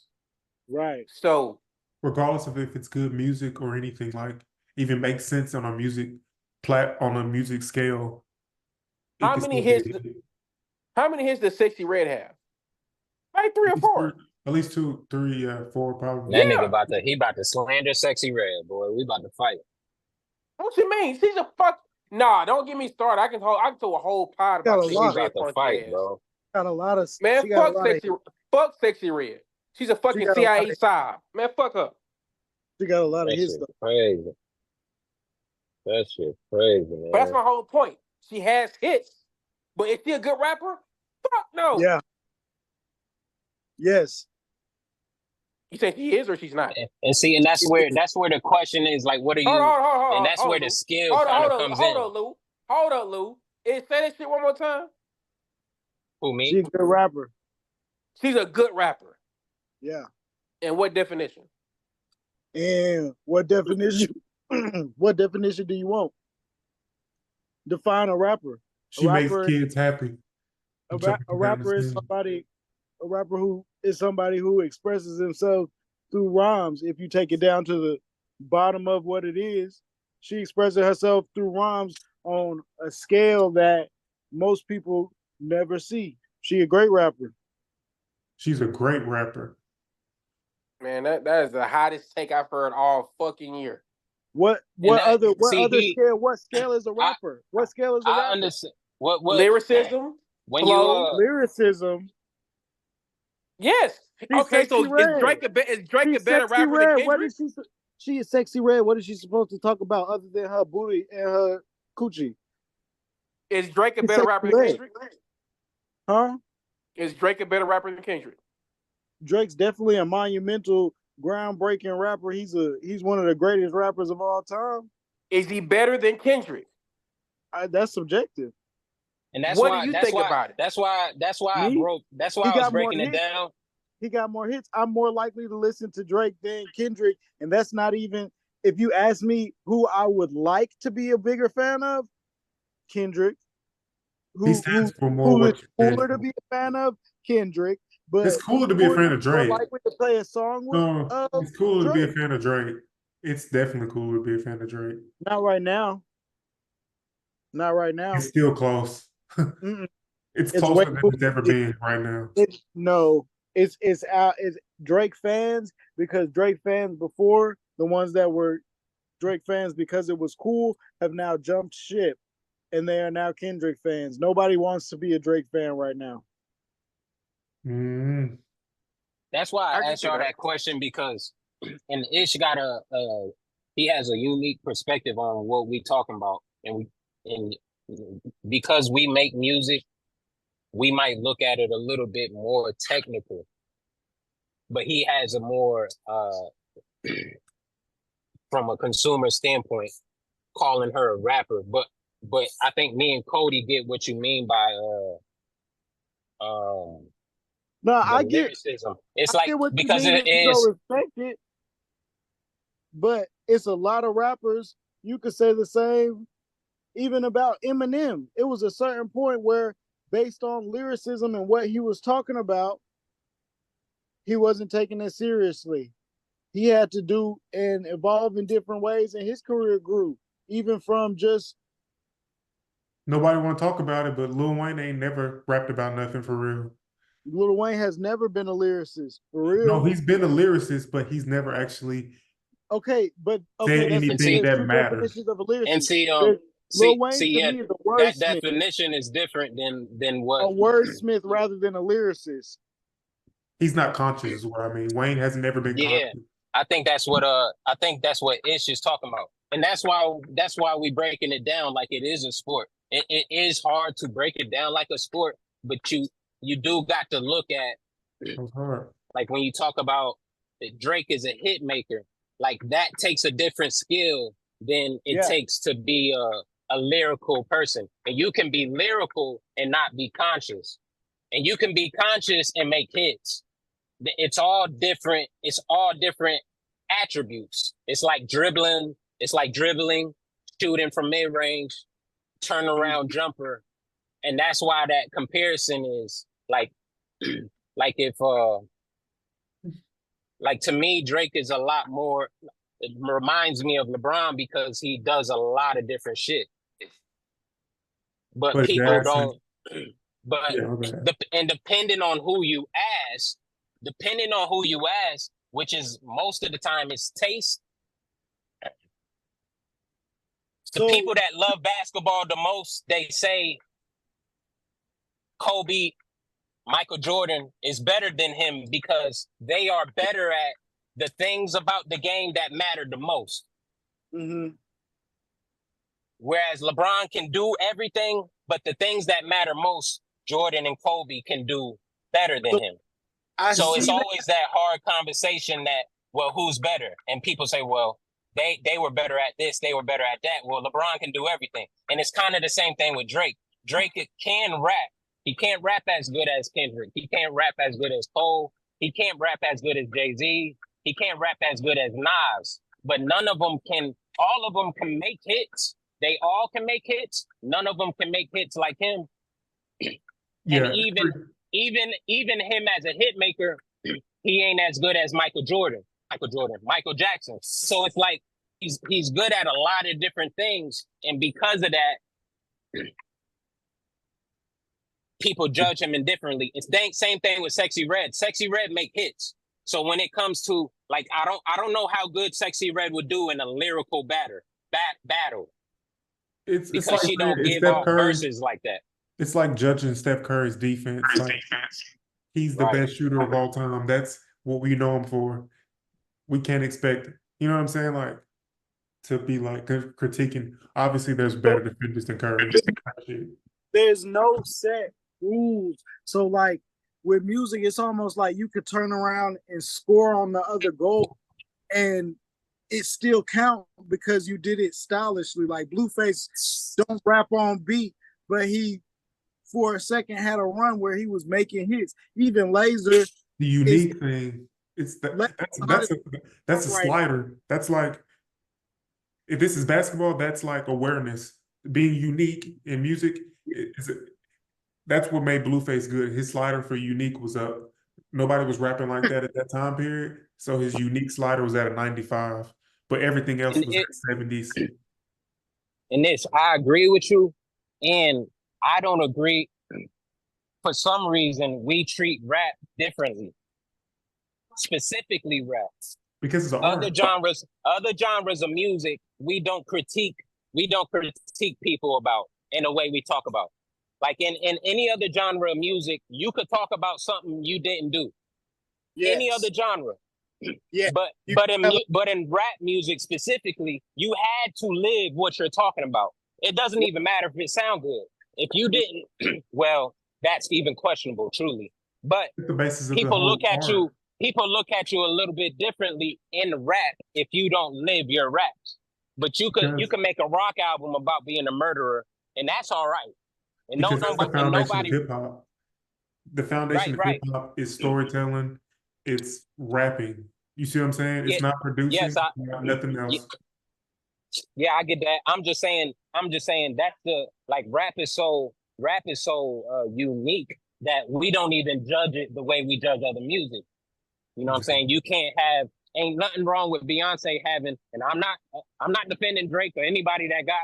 Right.
So
regardless of if it's good music or anything, like even makes sense on a music scale, it
how
can
many
still be a
hits
hit.
how many hits does Sexy Red have? Like 3 or 4.
At least 2, 3, 4 probably.
That nigga
Yeah.
about to slander Sexy Red, boy. We about to fight.
What you mean? She's a fuck. Nah, don't get me started. I can do a whole pod
Got
about
a
Sexy
We
lot.
about
Red
to
funky
fight,
ass.
bro.
Got a lot of.
Man,
She got a lot
fuck Sexy Red. She's a fucking
got a lot
CIA side. Man, fuck her.
She got a lot of
That
his
shit
stuff.
crazy. That shit crazy,
But that's
man.
my whole point. She has hits, but is she a good rapper? Fuck no.
Yeah. Yes.
You think she is or she's not?
And see, and that's where the question is like, what are
Hold
you?
on, hold on,
And that's
hold
where
on,
the
Lou.
skill kind of comes in.
Hold on, Lou. Hold up, Lou. Say that shit one more time.
Who, me?
She's a good rapper.
She's a good rapper.
Yeah.
And what definition?
And what definition? What definition do you want? Define a rapper.
She makes kids happy.
A rapper is somebody. A rapper who is somebody who expresses himself through rhymes. If you take it down to the bottom of what it is, she expresses herself through rhymes on a scale that most people never see. She a great rapper.
She's a great rapper.
Man, that is the hottest take I've heard all fucking year.
What scale? What scale is a rapper? What scale is a rapper?
I understand. What
lyricism,
when
flow,
lyricism.
Yes.
She's
Okay, so
Sexy Red.
is Drake a better
Sexy
rapper
Red.
than Kendrick?
She is Sexy Red. What is she supposed to talk about other than her booty and her coochie?
Is Drake a
She's
better
Sexy
rapper than
Red.
Kendrick?
Huh?
Is Drake a better rapper than Kendrick?
Drake's definitely a monumental, groundbreaking rapper. He's one of the greatest rappers of all time.
Is he better than Kendrick?
That's subjective.
And that's
what
why,
do you
that's
think
why,
about it?
That's why I broke. That's why I was breaking it down.
He got more hits. I'm more likely to listen to Drake than Kendrick, and that's not even. If you ask me who I would like to be a bigger fan of, Kendrick.
He stands for more.
Who is cooler to be a fan of? Kendrick. But
it's cooler to be a fan of Drake.
More likely to play a song with.
No, it's cooler
Drake.
to be a fan of Drake. It's definitely cooler to be a fan of Drake.
Not right now. Not right now.
It's still close. It's closer than it's ever been right now.
It's Drake fans, because Drake fans before, the ones that were Drake fans because it was cool, have now jumped ship, and they are now Kendrick fans. Nobody wants to be a Drake fan right now.
Mm.
That's why I asked y'all that question, because and Ish got he has a unique perspective on what we talking about, and because we make music, we might look at it a little bit more technical, but he has a more from a consumer standpoint, calling her a rapper. But I think me and Cody get what you mean by
no, I get
lyricism. It's like, because
it is respect it, but it's a lot of rappers. You could say the same even about Eminem. It was a certain point where, based on lyricism and what he was talking about, he wasn't taking it seriously. He had to do and evolve in different ways, and his career grew, even from just.
Nobody want to talk about it, but Lil Wayne ain't never rapped about nothing for real.
Lil Wayne has never been a lyricist, for real.
No, he's been a lyricist, but he's never actually
said
anything that matters.
Of a lyricist.
And see,
Lil Wayne to me is a wordsmith.
That definition is different than what
a wordsmith rather than a lyricist.
He's not conscious, is what I mean. Wayne has never been conscious.
I think that's what Ish is talking about. And that's why we breaking it down like it is a sport. It is hard to break it down like a sport, but you do got to look at,
It was hard.
like when you talk about that Drake is a hit maker, like that takes a different skill than it
Yeah.
takes to be a lyrical person. And you can be lyrical and not be conscious. And you can be conscious and make hits. It's all different. It's all different attributes. It's like dribbling, shooting from mid range, turnaround jumper. And that's why that comparison is like if like to me, Drake is a lot more, it reminds me of LeBron because he does a lot of different shit. But people
Jackson,
don't, but
yeah, okay.
and depending on who you ask, which is most of the time it's taste. The
So
people that love basketball the most, they say Kobe, Michael Jordan is better than him because they are better at the things about the game that matter the most.
mhm.
Whereas LeBron can do everything, but the things that matter most, Jordan and Kobe can do better than him.
I
So
see
it's
that.
always that hard conversation that, well, who's better? And people say, well, they were better at this, they were better at that. Well, LeBron can do everything. And it's kind of the same thing with Drake. Drake can rap. He can't rap as good as Kendrick. He can't rap as good as Cole. He can't rap as good as Jay-Z. He can't rap as good as Nas. But none of them can, all of them can make hits. They all can make hits. None of them can make hits like him.
Yeah,
And even him as a hit maker, he ain't as good as Michael Jackson. So it's like he's good at a lot of different things, and because of that, people judge him indifferently. It's the same thing with Sexy Red. Sexy Red make hits. So when it comes to like, I don't know how good Sexy Red would do in a lyrical battle
it's
because
like
she don't give
Steph
off
Curry's.
verses like that.
It's like judging Steph Curry's defense. Like he's the
Right.
best shooter of all time. That's what we know him for. We can't expect, you know what I'm saying? Like to be like critiquing. Obviously, there's better defenders than Curry.
There's no set rules. So like with music, it's almost like you could turn around and score on the other goal and it still count because you did it stylishly. Like Blueface don't rap on beat, but he for a second had a run where he was making hits. Even Laser,
The unique thing, it's that's a
right.
slider. That's like if this is basketball, that's like awareness. Being unique in music that's what made Blueface good. His slider for unique was up. Nobody was rapping like that at that time period. So his unique slider was at a 95, but everything else was at 70s.
And this, I agree with you, and I don't agree. For some reason, we treat rap differently, specifically rap.
Because it's an
Other
art.
genres of music, we don't critique people about in a way we talk about. Like in any other genre of music, you could talk about something you didn't do.
Yes.
Any other genre.
Yeah.
But in rap music specifically, you had to live what you're talking about. It doesn't even matter if it sound good. If you didn't, well, that's even questionable, truly. But
the basis of
people
the
look at
art.
you. People look at you a little bit differently in rap if you don't live your raps. But you can make a rock album about being a murderer, and that's all right. And
because that's the foundation of hip hop. The foundation of hip hop is storytelling. It's rapping. You see what I'm saying? It's not producing.
Yes,
nothing else.
Yeah, I get that. I'm just saying that's the like rap is so unique that we don't even judge it the way we judge other music. You know what I'm saying? You can't have ain't nothing wrong with Beyonce having, and I'm not defending Drake or anybody that got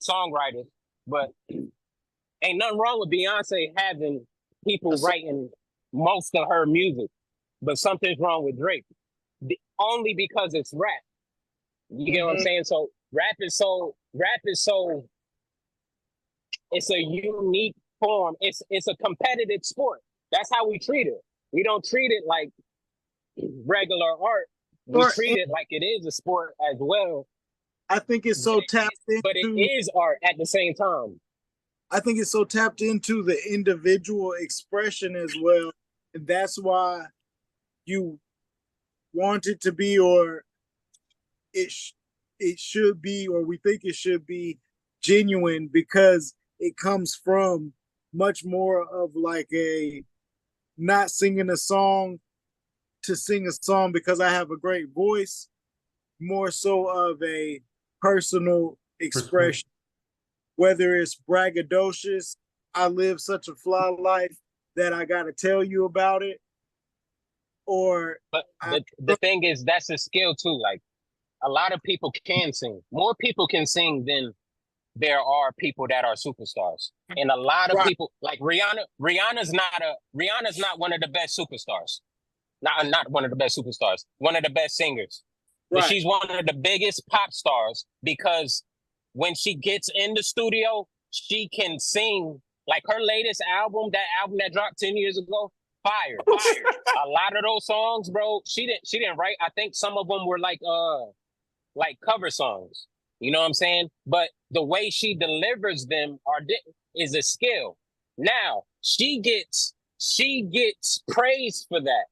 songwriters, but ain't nothing wrong with Beyonce having people writing most of her music, but something's wrong with Drake. Only because it's rap. You get what I'm saying? So rap is so it's a unique form. It's a competitive sport. That's how we treat it. We don't treat it like regular art. We treat it like it is a sport as well.
I think it's so tapped
But it
into.
is art at the same time.
I think it's so tapped into the individual expression as well, and that's why you want it to be, or it should be, or we think it should be genuine, because it comes from much more of like a not singing a song to sing a song because I have a great voice, more so of a personal expression, whether it's braggadocious, I live such a fly life that I got to tell you about it, or
But the thing is, that's a skill too. Like a lot of people can sing. More people can sing than there are people that are superstars. And a lot of
right,
people like Rihanna's not one of the best superstars. Not one of the best superstars. One of the best singers. But
right,
she's one of the biggest pop stars because when she gets in the studio, she can sing. Like her latest album, that album that dropped 10 years ago, fire. A lot of those songs, bro, she didn't write. I think some of them were like cover songs. You know what I'm saying? But the way she delivers them is a skill. Now, she gets praise for that.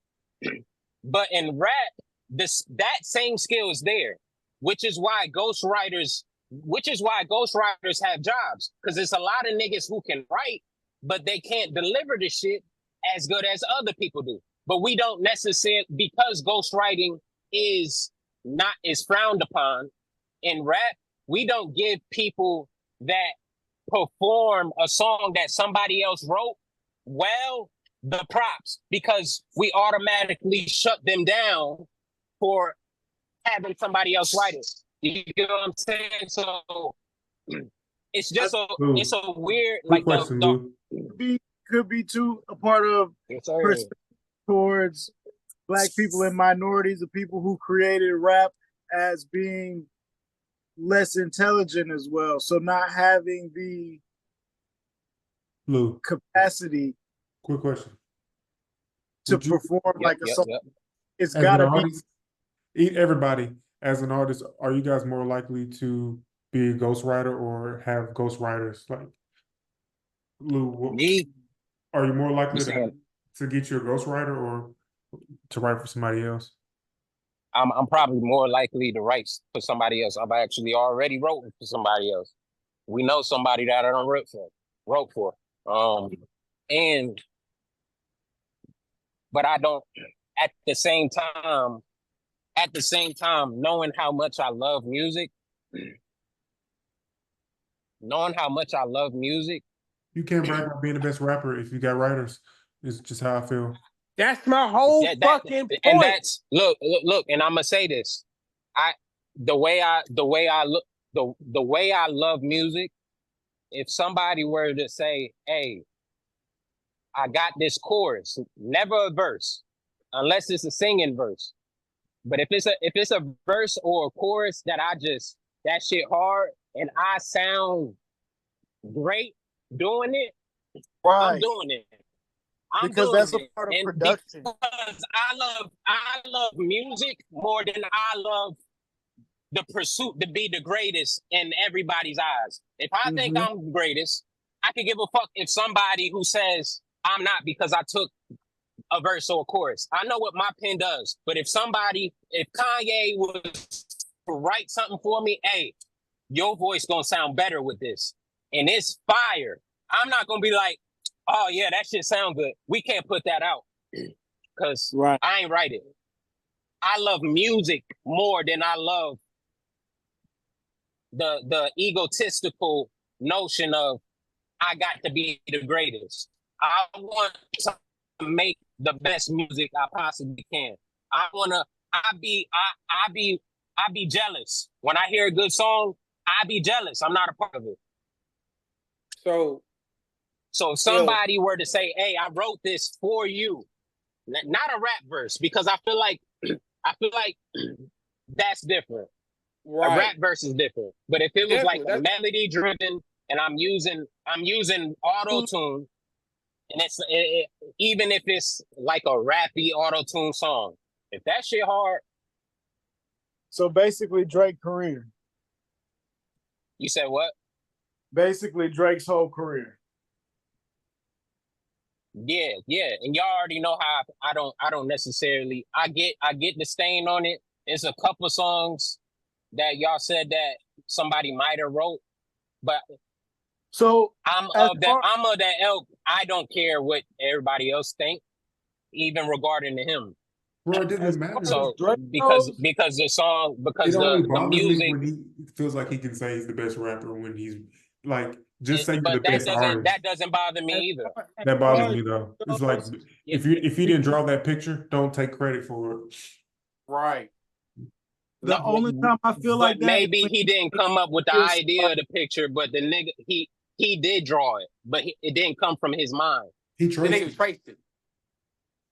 But in rap, that same skill is there, which is why ghostwriters have jobs, because it's a lot of niggas who can write, but they can't deliver the shit as good as other people do. But we don't necessarily, because ghostwriting is frowned upon in rap, we don't give people that perform a song that somebody else wrote well the props, because we automatically shut them down for having somebody else write it. You get what I'm saying? So it's just it's a weird,
Good
like
question, Lou.
could be too a part of
yes, sir.
perspective towards Black people and minorities, the people who created rap, as being less intelligent as well. So not having the
Lou,
capacity
quick question.
to
Would you,
perform like a song.
Yep.
It's
as
gotta
an
be.
artist, everybody, as an artist, are you guys more likely to be a ghostwriter or have ghostwriters? Like, Lou,
Me,
are you more
you
likely
saying
to get you a ghostwriter or to write for somebody else?
I'm probably more likely to write for somebody else. I've actually already wrote for somebody else. We know somebody that I don't wrote for. And but I don't at the same time, knowing how much I love music,
You can't brag about being the best rapper if you got writers. It's just how I feel.
That's my whole fucking
and
point.
that's look, and I'm gonna say this. The way I love music, if somebody were to say, hey, I got this chorus, never a verse, unless it's a singing verse. But if it's a verse or a chorus that that shit hard and I sound great doing it,
Right.
I'm doing it.
Because that's a part of
and
production.
Because I love music more than I love the pursuit to be the greatest in everybody's eyes. If I think I'm the greatest, I could give a fuck if somebody who says I'm not because I took a verse or a chorus. I know what my pen does. But if Kanye was to write something for me, hey, your voice gonna sound better with this. And it's fire. I'm not gonna be like, oh yeah, that shit sound good. We can't put that out. Cause
Right.
I ain't write it. I love music more than I love the egotistical notion of I got to be the greatest. I want to make the best music I possibly can. I be jealous. When I hear a good song, I be jealous. I'm not a part of it.
So
if somebody were to say, hey, I wrote this for you, not a rap verse, because I feel like that's different.
right.
A rap verse is different. But if it was like
Definitely,
melody driven and I'm using auto tune, and even if it's like a rappy auto tune song, if that shit hard.
So basically, Drake's career.
You said what?
Basically, Drake's whole career.
Yeah, and y'all already know how I don't necessarily I get the stain on it. It's a couple songs that y'all said that somebody might have wrote, but
So
I'm
as
of that
far,
I'm of that ilk. I don't care what everybody else think, even regarding to him.
Bro, it
as
doesn't
far
matter.
as
So
Drake
because
goes,
because the song
It
because
only
the
bothers me
music
when he feels like he can say he's the best rapper when he's like, just say you're the
but
best artist.
that doesn't bother me
as
either.
as
That
far
bothers
as
me though. It's
Drake
like
goes,
Yeah,
if you didn't draw that picture, don't take credit for it.
Right.
the only time I feel
but
like that is
maybe
when
he didn't come up with the
just
idea of the picture, but the nigga he did draw it, but it didn't come from his mind.
He
The
traced
nigga
it.
traced it.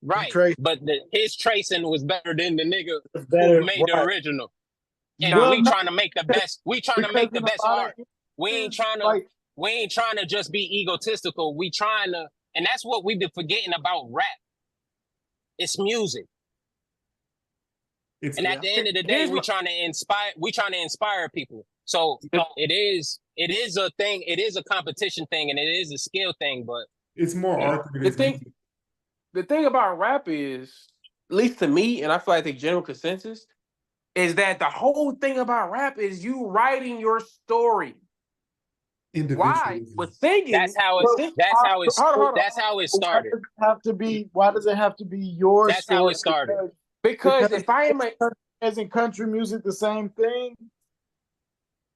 Right.
Trace
But his tracing was better than the nigga
is
who
better,
made the
right?
original. And
Nah.
Well,
we
no,
trying to make the best. We trying to
because
make the
in a
best
lot
art.
of
We ain't
instances,
trying to
like
we ain't trying to just be egotistical. We trying to, and that's what we've been forgetting about rap. It's music.
It's
And at the end of the day,
Here's my,
we trying to inspire people. So it is a thing, it is a competition thing, and it is a skill thing, but
it's more art than
the
it's
thing
music.
the thing about rap is, at least to me, and I feel like the general consensus, is that the whole thing about rap is you writing your story. Why?
Individualism.
With singing, with sing, hold on.
that's how it
why
started.
does it have to be? Why does it have to be your
That's how
story?
it started.
Because if I am a,
Isn't country music the same thing?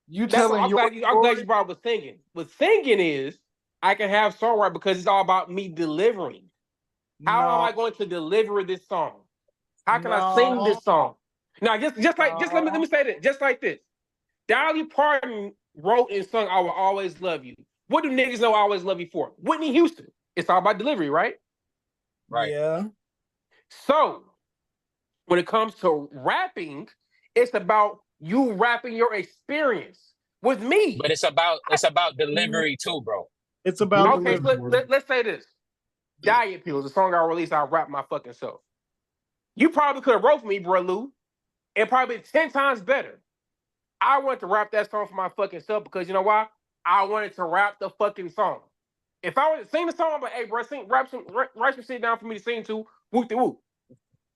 You
that's what
telling your
I'm glad you
story?
brought up with singing. With singing is I can have songwriting because it's all about me delivering. How am
No,
I going to deliver this song? How can I sing
no,
this song? Now, let me
no.
say this, just like this. Dolly Parton wrote and sung "I Will Always Love You." What do niggas know "I Always Love You" for? Whitney Houston. It's all about delivery, right?
Right.
Yeah.
So when it comes to rapping, it's about you rapping your experience. With me,
But it's about delivery too, bro.
It's about
okay, so
delivery.
let's say this. Diet Pills, the song I released, I rap my fucking self. You probably could have wrote for me, bro, Lou, and probably 10 times better. I wanted to rap that song for my fucking self because you know why? I wanted to rap the fucking song. If I were to sing the song, I'm like, hey, bro, write some shit down for me to sing to, whoop de whoop.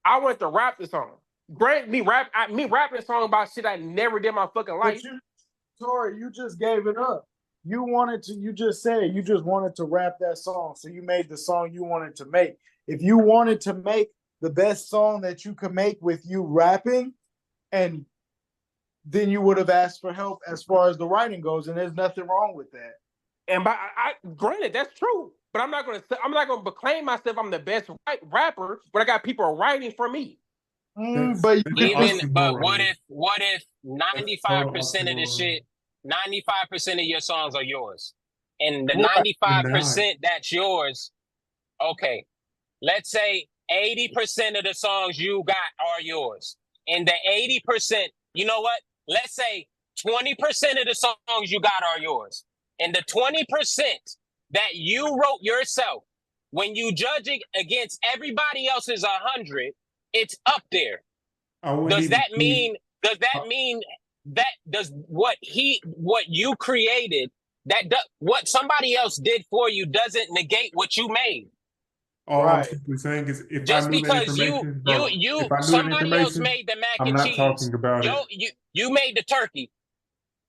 I wanted to rap the song. Grant me rapping a song about shit I never did in my fucking life.
But you, Tori, you just gave it up. You just said you just wanted to rap that song. So you made the song you wanted to make. If you wanted to make the best song that you could make with you rapping, and then you would have asked for help as far as the writing goes, and there's nothing wrong with that.
And granted, that's true. But I'm not gonna proclaim myself I'm the best rapper, but I got people writing for me.
But you
That's
can
an
just
But
oxymoron.
what if
That's a
95% of the
oxymoron.
shit, 95% of your songs are yours, and the
Right.
95% that's yours, okay, let's say 80% of the songs you got are yours, and the 80%, you know what? Let's say 20% of the songs you got are yours, and the 20% that you wrote yourself, when you judge it against everybody else's 100, it's up there.
I wouldn't
Does
even
that mean? Does that
uh,
mean that does what you created what somebody else did for you doesn't negate what you made?
all I'm
right.
simply saying is if I
Just
knew that
because
information, bro, if I knew that
somebody else
information,
made the mac
I'm
and
not
cheese.
talking about it.
You made the turkey.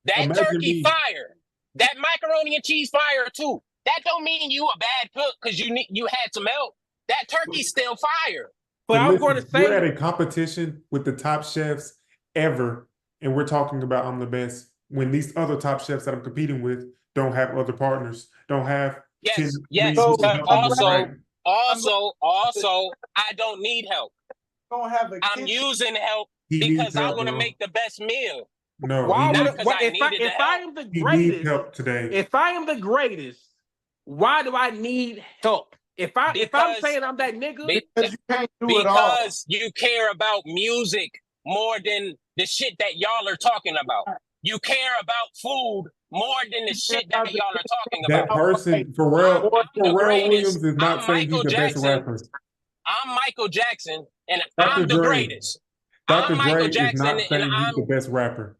That
Imagine
turkey
me.
fire. That macaroni and cheese fire too. That don't mean you a bad cook because you had some help. That turkey's still fire.
But
But
I'm going to
listen, we're at
say,
a competition with the top chefs ever, and we're talking about I'm the best. When these other top chefs that I'm competing with don't have other partners, don't have 10 million
Yes,
So
people
but
helping them
also,
write.
I'm going
I don't need help.
to have a
I'm
kitchen.
using help
He needs
because I
help,
want to
bro.
make the best meal,
No, he
why would
not
needs
because I needed the
if I
help.
am the
he needs
greatest,
help today.
if I am the greatest, why do I need help? If I'm
Because
saying I'm that nigga,
Because you can't do it all.
because you care about music more than the shit that y'all are talking about. You care about food more than the shit that y'all are talking
That
about.
person,
I'm the
Pharrell
greatest.
Williams is not
I'm
saying he's
Michael
the best
Jackson.
rapper.
I'm Michael Jackson, and
Dr.
I'm the
Dre.
greatest.
Dr.
I'm
Dre
Michael
is
Jackson,
not
and
saying he's the best rapper.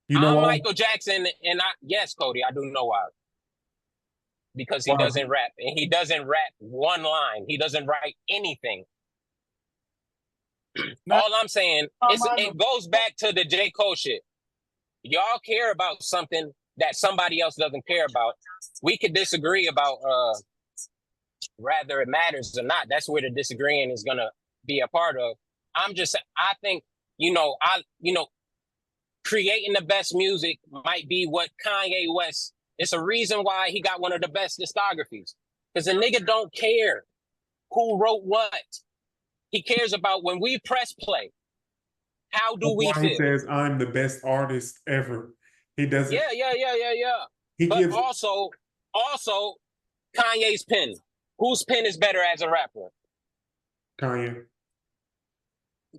You know
I'm
why?
Michael Jackson, and yes, Cody, I do know why. Because he
Why?
doesn't rap, and he doesn't rap one line. He doesn't write anything.
Now,
All I'm saying is it goes back to the J. Cole shit. Y'all care about something that somebody else doesn't care about. We could disagree about whether it matters or not. That's where the disagreeing is gonna be a part of. I think, creating the best music might be what Kanye West. It's a reason why he got one of the best discographies. Because the nigga don't care who wrote what. He cares about when we press play. How do
That's
we
why he
feel?
says I'm the best artist ever. He doesn't.
Yeah.
He
But
gives
also Kanye's pen. Whose pen is better as a rapper?
Kanye.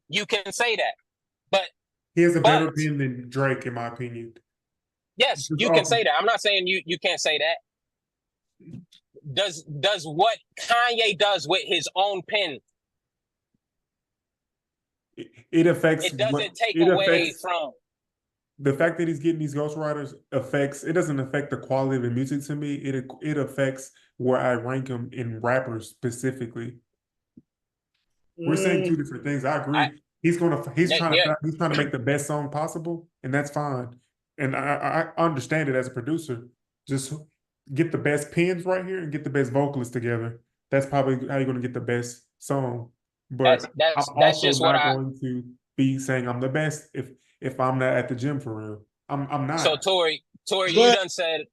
You can say that. But
He has a better pen than Drake, in my opinion.
yes, you can say that. I'm not saying you can't say that. Does what Kanye does with his own pen,
it affects
it doesn't take
it
away
affects
from
the fact that he's getting these ghostwriters affects it doesn't affect the quality of the music to me. It affects where I rank him in rappers specifically. We're saying two different things. I agree. He's trying to make the best song possible, and that's fine. And I understand it as a producer. Just get the best pens right here and get the best vocalists together. That's probably how you're going to get the best song. But
that's
I'm also
just
not going to be saying I'm the best if I'm not at the gym for real. I'm not.
So Tori, you done said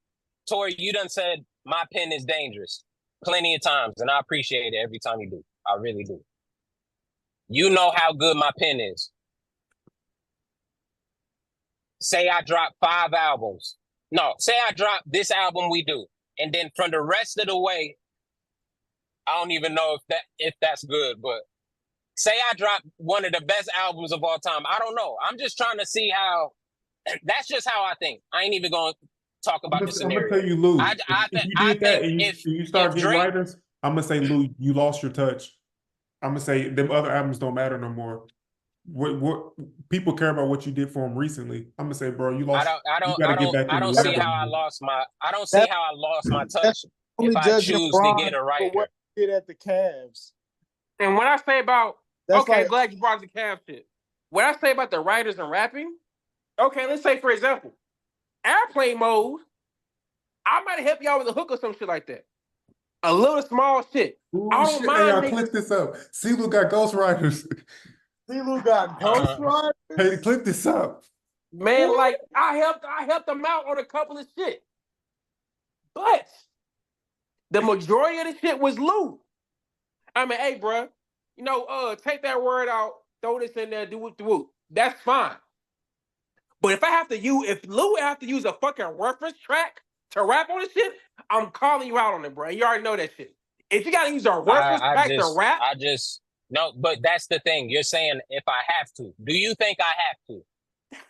my pen is dangerous plenty of times, and I appreciate it every time you do. I really do. You know how good my pen is. Say I drop 5 albums. No, say I drop this album we do. And then from the rest of the way, I don't even know if that's good, but say I drop one of the best albums of all time. I don't know. I'm just trying to see how. That's just how I think. I ain't even going to talk about the scenario.
I'm gonna tell you, Lou. If you did that and you start getting writers, I'm gonna say, Lou, you lost your touch. I'm gonna say them other albums don't matter no more. What people care about what you did for them recently. I'm gonna say, bro, you lost.
I don't see how I lost my touch if I choose to get a writer.
What he did at the Cavs.
And when I say about glad you brought the Cavs shit. When I say about the writers and rapping, okay, let's say for example, Airplane Mode, I might help y'all with a hook or some shit like that. A little small shit.
Ooh,
I don't mind.
Hey, y'all click this up. CeeLo got ghostwriters.
CeeLo got ghostwriters.
Hey, click this up.
Man, like I helped them out on a couple of shit. But the majority of the shit was Lou. I mean, hey, bro, take that word out, throw this in there, do it. That's fine. But if Lou have to use a fucking reference track to rap on this shit, I'm calling you out on it, bro. You already know that shit. If you gotta use a reference track to rap,
no. But that's the thing. You're saying if I have to. Do you think I have to?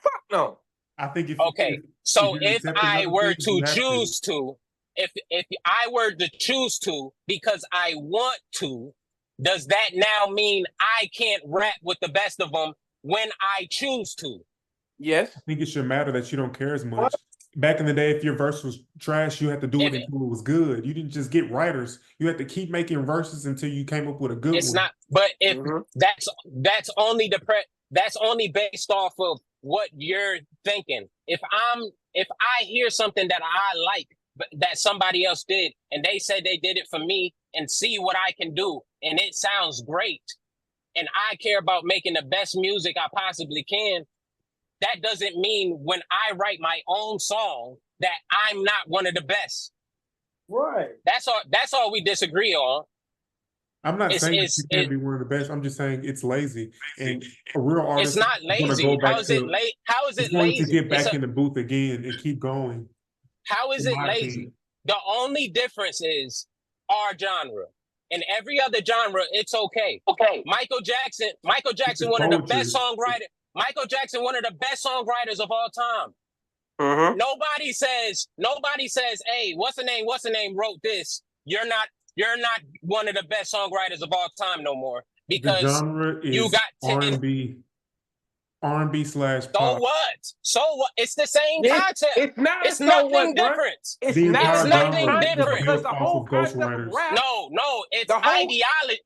Fuck no.
I think
if I were to choose to, if I were to choose to because I want to, does that now mean I can't rap with the best of them when I choose to?
Yes.
I think it should matter that you don't care as much. What? Back in the day, if your verse was trash, you had to do it until it was good. You didn't just get writers. You had to keep making verses until you came up with a good one.
It's not, but if that's only based off of what you're thinking. If I hear something that I like, but that somebody else did, and they said they did it for me, and see what I can do, and it sounds great, and I care about making the best music I possibly can, that doesn't mean when I write my own song that I'm not one of the best.
Right.
That's all we disagree on.
I'm not saying you can't be one of the best. I'm just saying it's lazy. And a real artist,
it's not lazy. How is it lazy?
Going to get back in the booth again and keep going.
How is it lazy? The only difference is our genre. In every other genre, it's okay. Okay. Michael Jackson, one of the best songwriters. Michael Jackson, one of the best songwriters of all time.
Uh-huh.
Nobody says, hey, what's the name wrote this? You're not one of the best songwriters of all time no more. Because
the genre is
you got
R&B. R&B slash
So
pop.
what? So what? It's the same
It's,
concept.
it's not
It's
so
nothing
what, bro.
different.
It's
The
not
entire
the
nothing
genre
same
is
concept
different.
because
built
the
off
whole
of
concept of
ghostwriters.
rap.
No, it's
The whole
ideology.